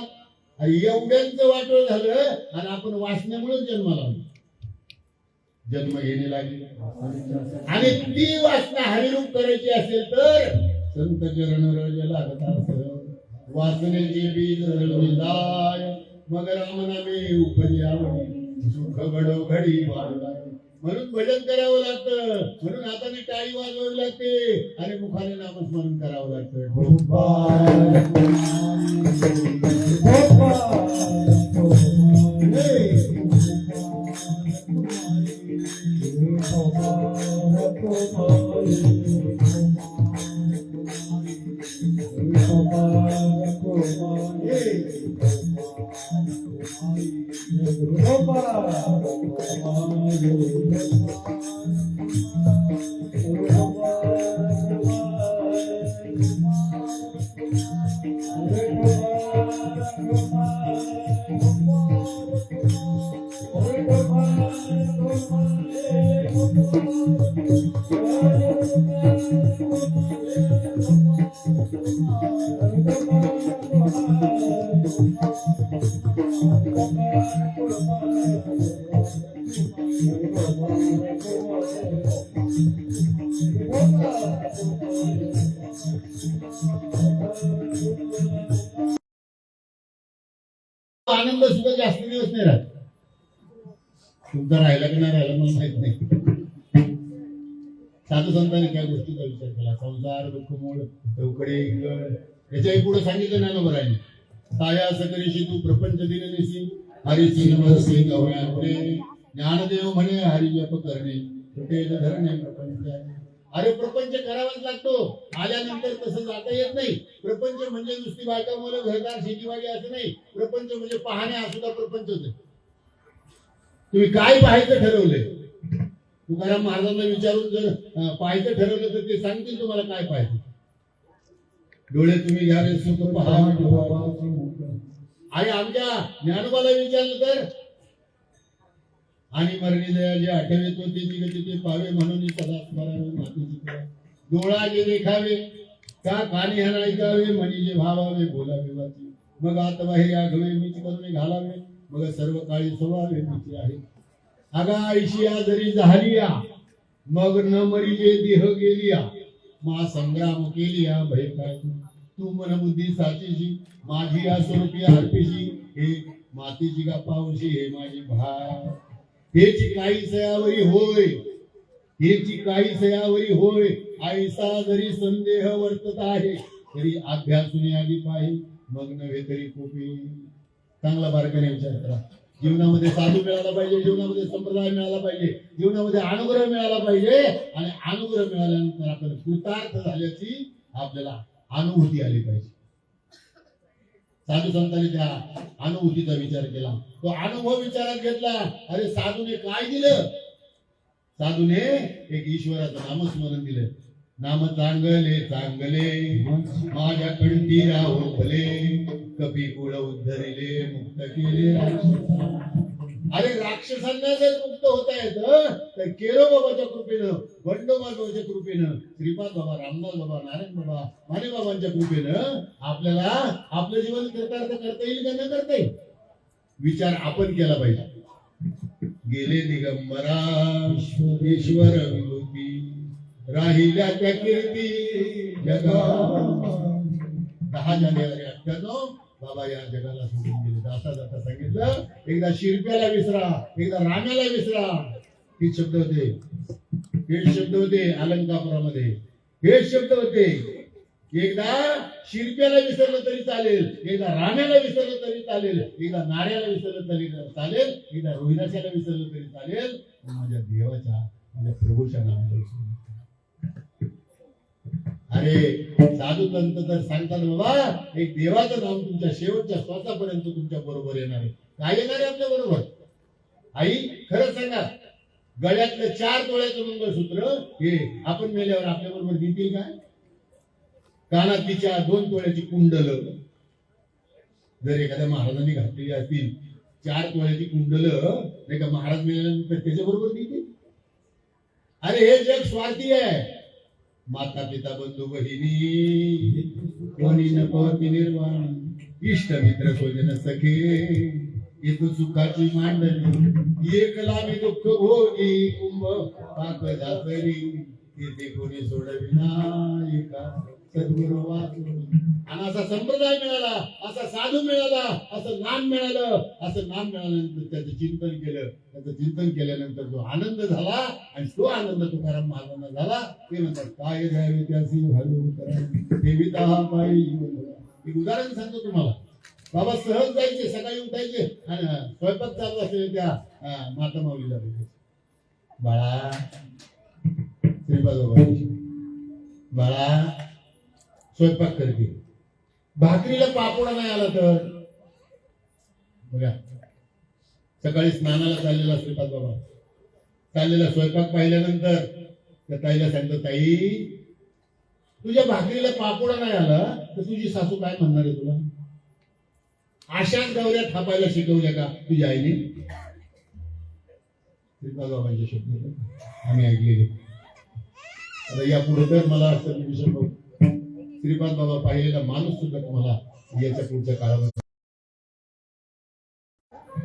एवढ्यांचं वाटोळ झालं आणि आपण वासनेमुळे जन्माला आलो. जन्म घेणे लागले आणि ती वासना हरिरूप करायची असेल तर संत चरण रज लागतात. वासनेची बीज रळविदाय, मग राम नामे उपरी आवडी, सुख घडो घडी वाढू लागले. म्हणून भजन करावं लागतं, म्हणून हाताने टाळी वाजवावी लागते आणि मुखाने नामस्मरण करावं लागतं. आनंद सुद्धा जास्त दिवस नाही राहत. तुमचा राहिला की नाही राहिला मला माहित नाही. साधू संतांनी त्या गोष्टीचा विचार केला. संसार दुःख मूळ चौकडे इंगळ याच्याही पुढे सांगितलं ज्ञानोबरायांनी. साया सकरीशी तू प्रपंच दिननेसी हरिची नमस्ते गवळ्या पुढे ज्ञानदेव म्हणे हरि जप करणे कुठे धरणे प्रपंच आहे. अरे प्रपंच करावाच लागतो. आल्यानंतर तसं जाता येत नाही. प्रपंच म्हणजे नुसती बायका मुलं घरदार शेतीवाडी असं नाही. प्रपंच म्हणजे पाहणे हा सुद्धा प्रपंच होते. तुम्ही काय पाहायचं ठरवलंय? तुकाराम महाराजांना विचारून जर पाहायचं ठरवलं तर ते सांगतील तुम्हाला काय पाहायचं. डोळे तुम्ही घ्या रे सुख पहा. आणि आमच्या ज्ञानोबाला विचारलं तर आणि मरणी दया जे आठवे तो त्याची गती ते पावे म्हणून सदा स्मरावे मातीची कळा. डोळा जे देखावे त्या कानी ह्या ऐकावे म्हणी जे भावावे बोलावे वाची मग आता बाहेर आघवे मीच करून घालावे मग सर्व काळी सोवावे मीची आहे. अगा आयशिया जरी झालिया मग न मरी जे देह गेलिया मा संग्राम केलिया भय काय तू मन बुद्धी साचीशी माझी या स्वरूपी अर्पिशी हे मातीची का पावशी हे माझी भार हेची काही सयावरी होय हेची काही सयावरी होय आयसा जरी संदेह वर्तत आहे तरी अभ्यासून आधी पाहि मग नव्हे तरी कोपी. चांगला बारकाने विचार करा. जीवनामध्ये साधू मिळाला पाहिजे, जीवनामध्ये संप्रदाय मिळाला पाहिजे, जीवनामध्ये अनुग्रह मिळाला पाहिजे आणि अनुग्रह मिळाल्यानंतर आपण कृतार्थ झाल्याची आपल्याला अनुभूती आली पाहिजे. साधू संतांनी त्या अनुभूतीचा विचार केला. तो अनुभव विचारात घेतला. अरे साधूने काय दिलं? साधूने एक ईश्वराचं नामस्मरण दिलं. नाम चांगले चांगले माझ्या कंठी राहो भले कपी कुळ उद्धरिले मुक्त केले. अरे राक्षसांना जर मुक्त होता येतं तर केरो बाबाच्या कृपेनं, बंडोबा बाबाच्या कृपेनं, श्रीपाद बाबा, रामदास बाबा, नारायण बाबा, माने बाबांच्या कृपेनं आपल्याला आपलं जीवन कृतार्थ करता येईल का न करता येईल? विचार आपण केला पाहिजे. गेले दिगंबरा ईश्वर विभूती राहिल्या त्या कीर्ती जगा. 10 जानेवारी 98 बाबा या जगाला सोडून गेले. जाता जाता सांगितलं एकदा शिरप्याला विसरा, एकदा राण्याला विसरा. हे शब्द होते, हे शब्द होते अलंकापुरामध्ये. हे शब्द होते. एकदा शिरप्याला विसरलं तरी चालेल, एकदा राण्याला विसरलं तरी चालेल, एकदा नाऱ्याला विसरलं तरी चालेल, एकदा रोहिदासाला विसरलं तरी चालेल, माझ्या देवाच्या माझ्या प्रभूच्या नावाला विसरू. अरे साधू संत तर सांगतात बाबा एक देवाचं नाव तुमच्या शेवटच्या श्वासापर्यंत तुमच्या बरोबर येणार आहे. काय येणार आहे आपल्या बरोबर? आई खरं सांगा, गळ्यातलं 4 तोळ्याचं मंगळसूत्र हे आपण मेल्यावर आपल्या बरोबर देतील काय? कानातलीच्या 2 तोळ्याची कुंडल जर एखाद्या महाराजांनी घातलेली असतील, 4 तोळ्याची कुंडल नाही का महाराज मेल्यानंतर त्याच्या बरोबर देतील? अरे हे जग स्वार्थी आहे. माता पिता बंधू बहिणी कोणी न पवती निर्वाण इष्ट मित्र स्वजन सखे येतो सुखाची मांडणी एक लावी दुःख भोगी कुंभ पाक जातरी येथे कोणी सोडविना एका सद्गुरू वाचलो. आणि असा संप्रदाय मिळाला, असा साधू मिळाला, असं नाम मिळालं. असं नाम मिळाल्यानंतर त्याचं चिंतन केलं. त्याचं चिंतन केल्यानंतर जो आनंद झाला आणि तो आनंद तुकाराम महाराजांना झाला. ते म्हणतात काय द्यावे त्यासी भावी उतरा देविता हा पायी जीवन भरा. एक उदाहरण सांगतो तुम्हाला. बाबा सहज जायचे, सकाळी उठायचे आणि स्वयंपाक चालू असलेले त्या माता माऊलीला भेटायचे. बाळा श्रीपाद बाळा स्वयंपाक करते, भाकरीला पापोडा नाही आला तर बघा. सकाळी स्नानाला चाललेला श्रीपाद बाबा चाललेला स्वयंपाक पाहिल्यानंतर त्या ताईला सांगतो, ताई तुझ्या भाकरीला पापोडा नाही आला तर तुझी सासू काय म्हणणार आहे तुला? अशाच गवऱ्या थापायला शिकवल्या का तुझ्या आईने? श्रीपाद बाबांचे शब्द आम्ही ऐकलेले. आता यापुढे तर मला असं श्रीपाद बाबा पाहिलेला माणूस सुद्धा तुम्हाला याच्या पुढच्या काळामध्ये.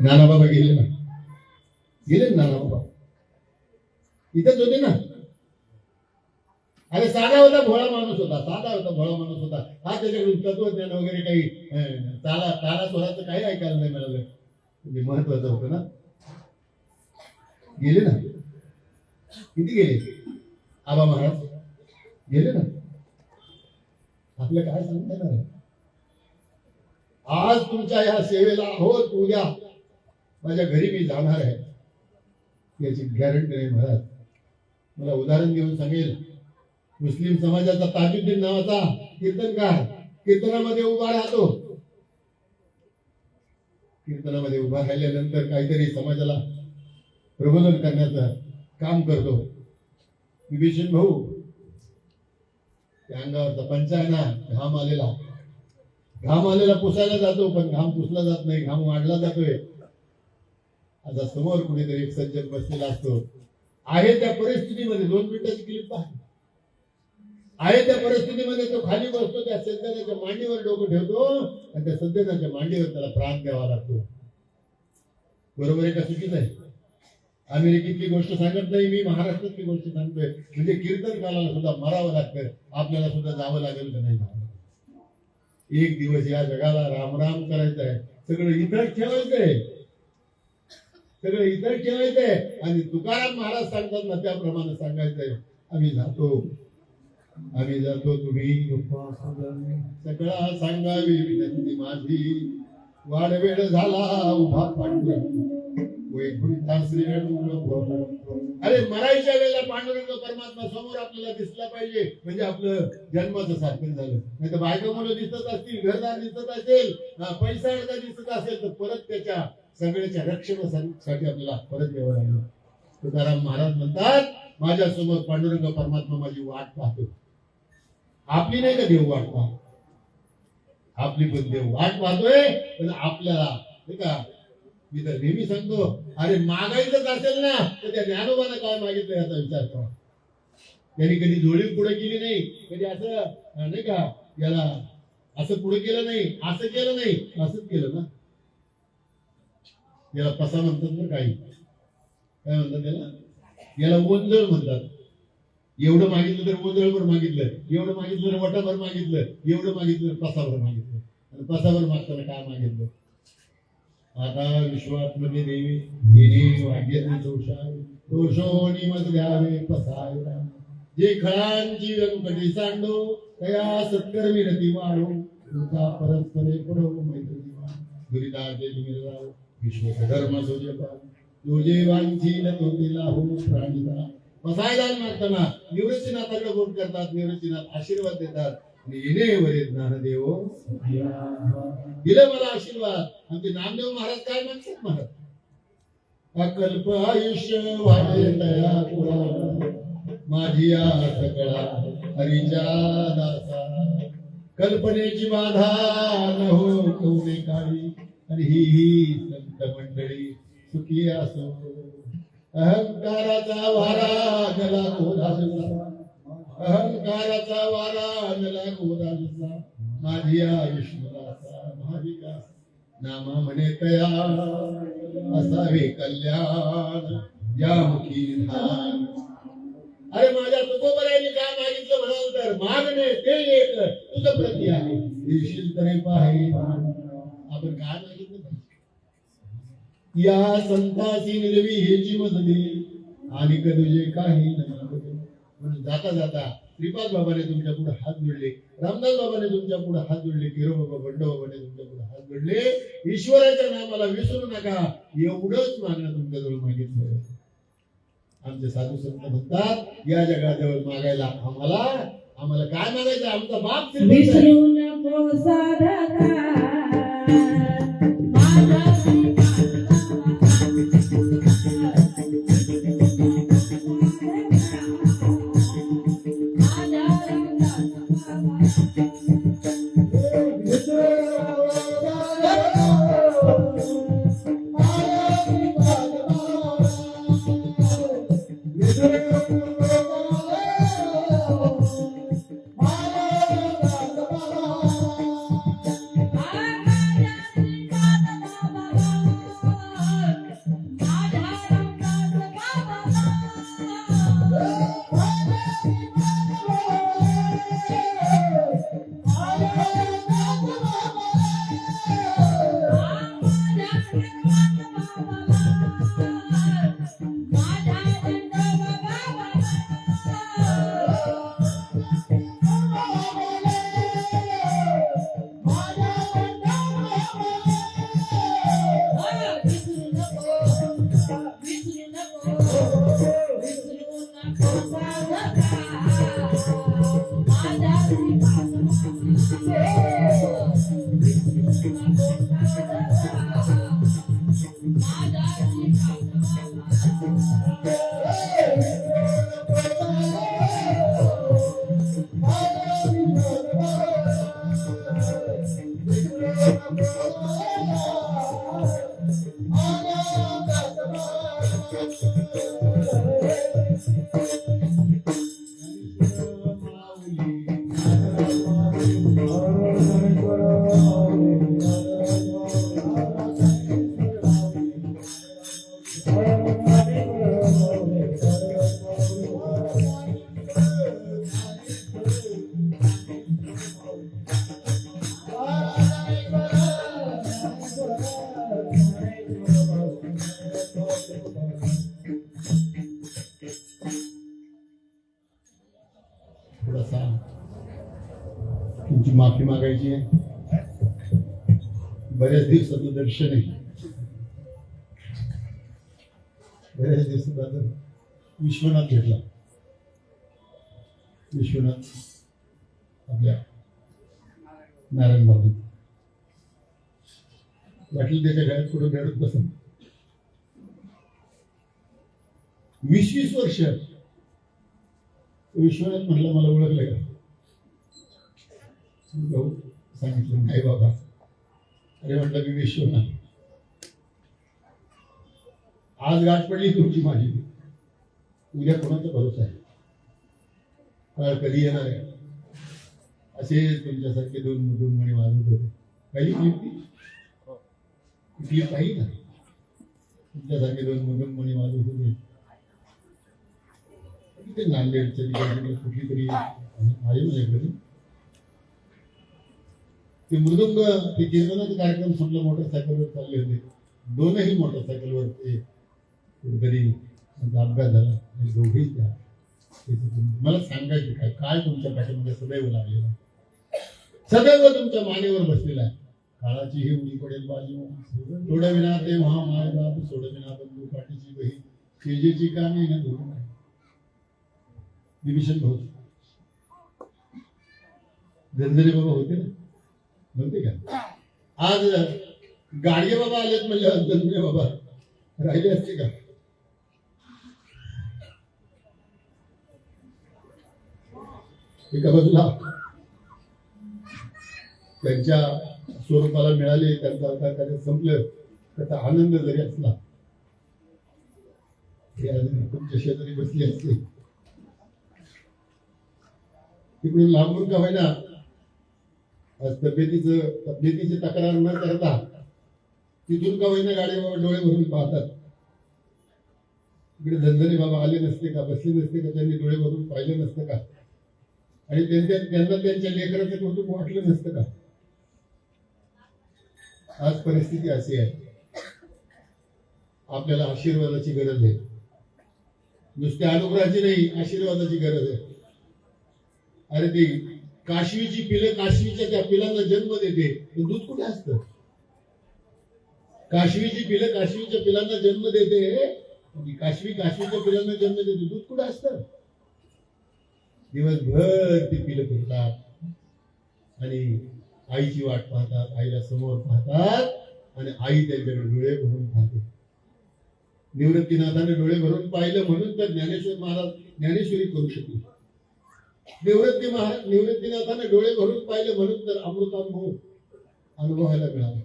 नानाबाबा गेले ना, गेले नानाबाबा इथेच होते ना. अरे साधा होता, भोळा माणूस होता, साधा होता, भोळा माणूस होता. हा त्याच्याकडून तत्वज्ञान वगैरे काही ताला स्वराचं काही ऐकायला नाही मिळालं. म्हणजे महत्वाचं होतं ना. गेले ना, किती गेले? आबा महाराज गेले ना. आपलं काय सांगता येणार आहे? आज तुमच्या या सेवेला आहोत, उद्या माझ्या घरी मी जाणार आहे याची गॅरंटी नाही महाराज. मला उदाहरण देऊन सांगेल. मुस्लिम समाजाचा ताजुद्दीन नावाचा कीर्तनकार कीर्तनामध्ये उभा राहतो. कीर्तनामध्ये उभा राहिल्यानंतर काहीतरी समाजाला प्रबोधन करण्याचं काम करतो. विभीषण भाऊ त्या अंगावरचा पंचा आहे ना, घाम आलेला पुसायला जातो, पण घाम पुसला जात नाही, घाम वाढला जातोय. आता समोर कुणीतरी एक सज्जन बसलेला असतो. आहे त्या परिस्थितीमध्ये 2 मिनिटाची क्लिप आहे त्या परिस्थितीमध्ये तो खाली बसतो, त्या सज्जनाच्या मांडीवर डोकं ठेवतो आणि त्या सज्जनाच्या मांडीवर त्याला प्राण द्यावा लागतो. बरोबर आहे का चुकीचं आहे? अमेरिकेतली गोष्ट सांगत नाही मी, महाराष्ट्रातली गोष्ट सांगतोय. म्हणजे कीर्तनकाराला सुद्धा मरावं लागतं, आपल्याला सुद्धा जावं लागेल का नाही? एक दिवस या जगाला रामराम करायचं आहे. सगळं इथंच ठेवायचंय, सगळं इथंच ठेवायचंय. आणि तुकाराम महाराज सांगतात ना त्याप्रमाणे सांगायचंय. आम्ही जातो तुम्ही सगळा सांगावी विनंती माझी. वाडवेळ झाला उभा पांडुरंग वैकुंठा श्रीरंग. अरे मरायच्या वेळेला पांडुरंग परमात्मा समोर आपल्याला दिसला पाहिजे, म्हणजे आपलं जन्माचं सार्थक झालं. नाही तर बायका मुलं दिसत असतील, घरदार दिसत असेल, पैसा दिसत असेल तर परत त्याच्या सगळ्याच्या रक्षणासाठी आपल्याला परत यावं लागलं. तुकाराम महाराज म्हणतात माझ्या समोर पांडुरंग परमात्मा माझी वाट पाहतो. आपली नाही का देव वाट पाहतो, आपली पण देव वाट पाहतोय. पण आपल्याला नाही का, मी तर नेहमी सांगतो, अरे मागायचंच असेल ना तर त्या ज्ञानोबानं काय मागितलं याचा विचार करा. त्यांनी कधी जोडी पुढे केली नाही, कधी असं नाही का याला असं पुढे केलं नाही, असं केलं नाही, असंच केलं ना. याला पसा म्हणतात ना, काही काय म्हणतात त्याला, याला ओंजळ म्हणतात. एवढं मागितलं तर ओंजळभर मागितलं, एवढं मागितलं तर वटाभर मागितलं, एवढं मागितलं तर पसाभर मागितलं. आणि पसाभर मागताना काय मागितलं? आता विश्वात्मने देवी हिने वाग्याने दोषोनी मत द्यावे पसाय. जे खळांची व्यंकटी सांडो तया सत्कर्मी रती वाढो. तुझा परस्परे पडो मैत्री दुरिताचे निमिराव विश्व धर्म तुझे वांछील तो दिला हो प्राणिता. पसायदान मागताना निवृत्तीनाथाकडे बोट करतात, निवृत्तीनाथ आशीर्वाद देतात. ज्ञानदेव दिलं मला आशीर्वाद. आमचे नामदेव महाराज काय म्हणतात महाराज? अकल्प आयुष्य वाढे तया कुळा माझी सकळा हरीच्या दासा. कल्पनेची बाधा न हो कोणे काळी आणि ही संत मंडळी सुखी असो. अहंकाराचा वारा जला गोदासला, अहंकाराचा वारा जला गोदासला. माझी आयुष्यदासा महाविका नामा म्हणे तया असावे कल्याण. या मुखी धान अरे माझ्या तुकोबराने काय मागितलं म्हणाल तर मागणे ते एक तुझं प्रती आहे देशील तरी पाहे आपण काय मागितलं या संतासी निरवी हेची मदती आणि कधुजे काही म्हणून जाता जाता श्रीपाद बाबाने तुमच्या पुढे हात जोडले, रामदास बाबाने तुमच्या पुढे हात जोडले, किरो बाबा बंडो बाबाने तुमच्या पुढे हात जोडले. ईश्वराच्या नामाला विसरू नका एवढंच मागणं तुमच्याजवळ मागितलं. आमचे साधू संत म्हणतात या जगाजवळ मागायला आम्हाला काय मागायचं, आमचा बाप श्रीमंत आहे. विसरू नको साधका माझा थोडासा तुमची माफी मागायची आहे. बऱ्याच दिवसाचं दर्शन आहे, बऱ्याच दिवसात विश्वनाथ भेटला. विश्वनाथ आपल्या नारायण बाबू वाटलं त्याच्या घरात पुढे रडत बसत. 20-20 वर्ष विश्वनाथ म्हणला मला ओळखलं का? भाऊ सांगितलं नाही बाबा. अरे म्हटलं मी विश्वनाथ. आज गाठ पडली तुमची माझी, उद्या कोणाचा भरोसा आहे, काळ कधी येणार आहे. असे तुमच्यासारखे दोन म्हणी वाजवत होते. काही कुठली काही नाही, तुमच्यासारखे दोन म्हणी वाजवत होते. ते नांदेडच्या ठिकाणी कुठली तरी आहे माझ्याकडे ते मृदुंग ते कीर्तनाचा कार्यक्रम संपला, मोटरसायकलवर चालले होते. दोनही मोटरसायकलवर ते कुठेतरी अपघात झाला आणि दोघेही त्या. मला सांगायचे काय काय तुमच्या पाठीमध्ये सदैव लागलेला, सदैव तुमच्या मानेवर बसलेला आहे. काळाची ही उडी पडेल बाजू, सोडविना ते महामाय बाबू, सोडविना बंधू पाठीची बहीण, शेजेची कामी न धरून विभीषण भाऊ धनधरी बाबा होते ना, नव्हते का? आज गाडगे बाबा आलेत म्हणल्यावर धनधरी बाबा राहिले असते का? एका बाजूला त्यांच्या स्वरूपाला मिळाले, त्यांचा अवतार कार्य संपलं, त्याचा आनंद जरी असला ते अजून तुमच्या शेजारी बसली असते. तिकडून लांबून का होईना आज तब्येतीची तक्रार न करता तिथून का होईना गाडी बाबा डोळे भरून पाहतात. इकडे धनधनी बाबा आले नसते का, बसले नसते का, त्यांनी डोळे भरून पाहिलं नसतं का, आणि त्यांना त्यांच्या लेकराचं कौतुक वाटलं नसतं का? आज परिस्थिती अशी आहे, आपल्याला आशीर्वादाची गरज आहे. नुसत्या अनुग्रहाची नाही, आशीर्वादाची गरज आहे. अरे ती काशवीची पिलं काशवीच्या त्या पिलांना जन्म देते, पण दूध कुठे असतं? काशवीची पिलं काशवीच्या पिलांना जन्म देते, काशवी काशवीच्या पिलांना जन्म देते, दूध कुठे असतं? दिवसभर ती पिलं फिरतात आणि आईची वाट पाहतात, आईला समोर पाहतात आणि आई त्यांच्याकडे डोळे भरून पाहते. निवृत्तीनाथाने डोळे भरून पाहिलं म्हणून तर ज्ञानेश्वर महाराज ज्ञानेश्वरी करू शकले. निवृत्तीनाथाने डोळे भरून पाहिलं म्हणून तर अमृतानुभव अनुभवायला मिळाला.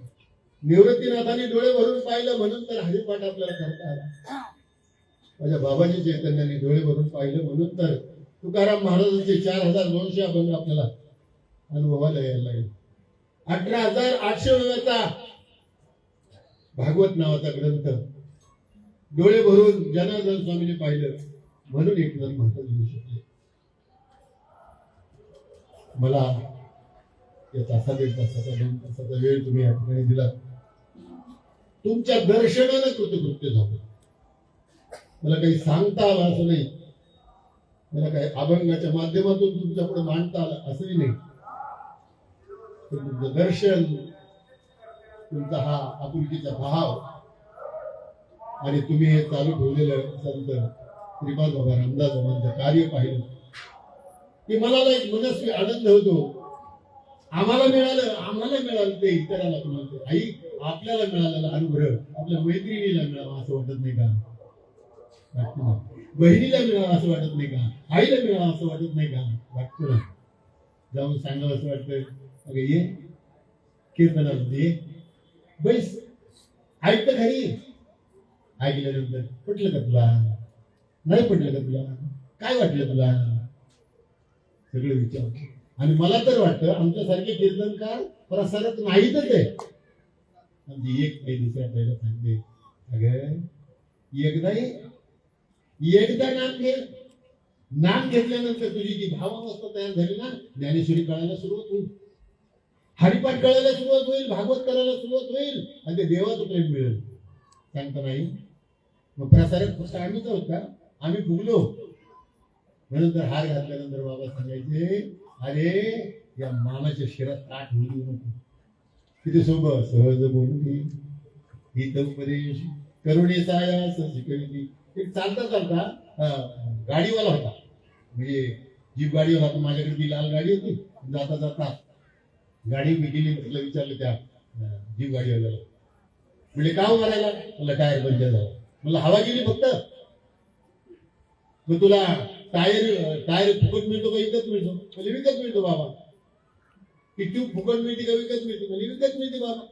निवृत्तीनाथाने डोळे भरून पाहिलं म्हणून तर हरिपाठ आपल्याला करता आला. माझ्या बाबाजी चैतन्याने डोळे भरून पाहिलं म्हणून तर तुकाराम महाराजांचे 4200 अभंग आपल्याला अनुभवायला यायला लागले. 18800 वेळाचा भागवत नावाचा ग्रंथ डोळे भरून जनार्दन स्वामीने पाहिलं म्हणून एकनाथ महाराज लिहू शकले. मला या तासात 1 तासाचा 2 तासाचा वेळ तुम्ही या ठिकाणी दिला. तुमच्या दर्शनानं कृतकृत्य झालं. मला काही सांगता आलं असं नाही, मला काही अभंगाच्या माध्यमातून तुमच्या पुढे मांडता आलं असंही नाही. तुमचं दर्शन, तुमचा हा आपुलकीचा भाव आणि तुम्ही हे चालू ठेवलेलं संत श्रीपाद बाबा रामदास बाबांचं कार्य पाहिलं की मला एक मनस्वी आनंद होतो. आम्हाला मिळालं ते इतराला कोणाला, आई आपल्याला मिळालेला अनुग्रह आपल्या मैत्रिणीला मिळावा असं वाटत नाही का? बहिणीला मिळावा असं वाटत नाही का? आईला मिळावा असं वाटत नाही का? वाटतं ना. जाऊन सांगावं असं वाटतं, अगं ये कीर्तनाला ये, बैस, ऐकतं घरी. ऐकल्यानंतर पटलं का तुला? नाही पटलं का तुला? काय वाटलं तुला? सगळं विचार. आणि मला तर वाटतं आमच्यासारखे कीर्तनकार प्रसारक नाहीतच आहे. आमची एक काही दुसऱ्या पहिला सांगते, अगं एकदा नाम घे. नाम घेतल्यानंतर तुझी जी भावावस्था तयार झाली ना, ज्ञानेश्वरी कळायला सुरुवात होईल, हरिपाठ कळायला सुरुवात होईल, भागवत करायला सुरुवात होईल आणि ते देवाचं प्रेम मिळेल. सांगता नाही. मग प्रसारक फक्त आम्हीच आहोत का? आम्ही फुगलो म्हणून तर हार घातल्यानंतर बाबा सांगायचे, अरे या मामाच्या शिरात ताट होऊ देऊ नको. किती सोबत सहज बोलली हित उपदेश करुणेचा यास शिकविली. एक चालता गाडीवाला होता, म्हणजे जीप गाडीवाला होता. माझ्याकडे ती लाल गाडी होती. जाता जाता गाडी मी गेली, विचारलं त्या जीप गाडीवाल्याला, म्हणजे का मारायला? मला टायर पंक्चर झाला. मला हवा गेली फक्त. मग तुला टायर फुकट मिळतो का विकत मिळतो? म्हणजे विकत मिळतो बाबा. ती ट्यूब फुकट मिळते का विकत मिळते? म्हणजे विकत मिळते बाबा.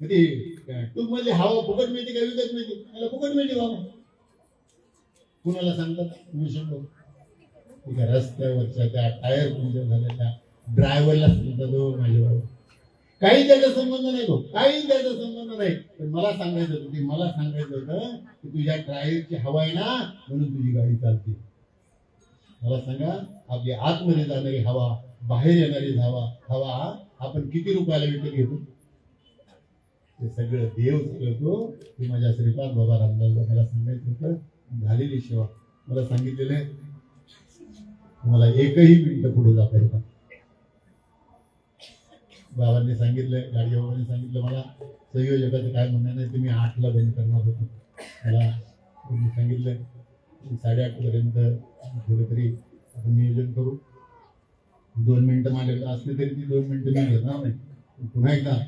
ती ट्यूब मध्ये हवा फुकट मिळते का विकत मिळते? मला फुकट मिळते बाबा. कुणाला सांगतात? रस्त्यावरच्या त्या टायर पंक्चर झालेल्या ड्रायव्हरला सांगतात, हो माझे बाबा. काही त्याचा संबंध नाही, तो काही त्याचा संबंध नाही. पण मला सांगायचं होतं की तुझ्या टायरची हवा आहे ना म्हणून तुझी गाडी चालते. मला सांगा, आपली आतमध्ये जाणारी हवा, बाहेर येणारी हवा आपण किती रुपयाला विकत घेतो? ते सगळं देव चालवतो. ते माझ्या श्रीपाद बाबा रामदास बाबाला सांगायचं होतं. झालेली सेवा मला सांगितलेलं, मला एकही मिनिट पुढे जाता येतात. बाबांनी सांगितलं, गाडी बाबांनी सांगितलं, मला संयोजकाचं काय म्हणणं नाही, तुम्ही 8ला बंद करणार होतो. मला तुम्ही सांगितलं 8:30 पर्यंत ठेवलं तरी आपण नियोजन करू. 2 मिनिटं माझ्याकडे असले तरी ती 2 मिनिटं मी घेणार नाही. पुन्हा एकदा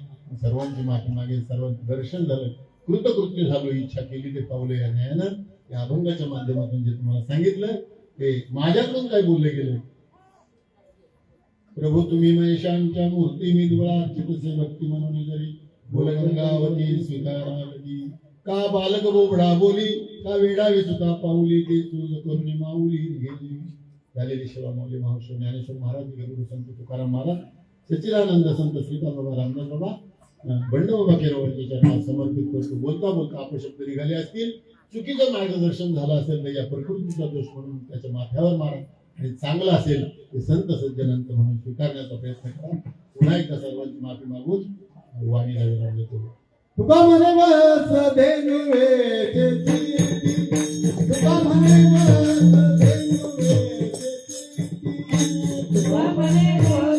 सर्वांची माफी मागे. सर्वांचं दर्शन झालं, कृतकृत्य झालो. इच्छा केली ते पावलं या न्यायानं. या अभंगाच्या माध्यमातून जे तुम्हाला सांगितलं ते माझ्याकडून काय बोलले गेले. प्रभू तुम्ही महेशांच्या मूर्ती मी दुळा चितसे भक्ती म्हणून जरी बोल गंगावती स्वीकारावती. का बालक बोबडा बोली, का वेडा विचुका पाऊली, ते तुझ करुणी माऊली गेली. झालेली सेवा मौली महाराष्ट्र ज्ञानेश्वर महाराज, गुरु संत तुकाराम महाराज, सच्चिदानंद संत श्रीपाद बाबा रामदास बाबा बंडबाबा केरवांच्या चरणात समर्पित करतो. बोलता बोलता अपशब्द निघाले असतील, चुकीचं मार्गदर्शन झालं असेल तर या प्रकृतीचा दोष म्हणून त्याच्या माथ्यावर मारा, आणि चांगलं असेल ते संत सज्जनांत म्हणून स्वीकारण्याचा प्रयत्न करा. पुन्हा एकदा सर्वांची माफी मागून वाणीला विराम देतो. तुका म्हणे बस देनुवेचे तुका म्हणे बस देनुवेचे तुका म्हणे बस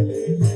Oh,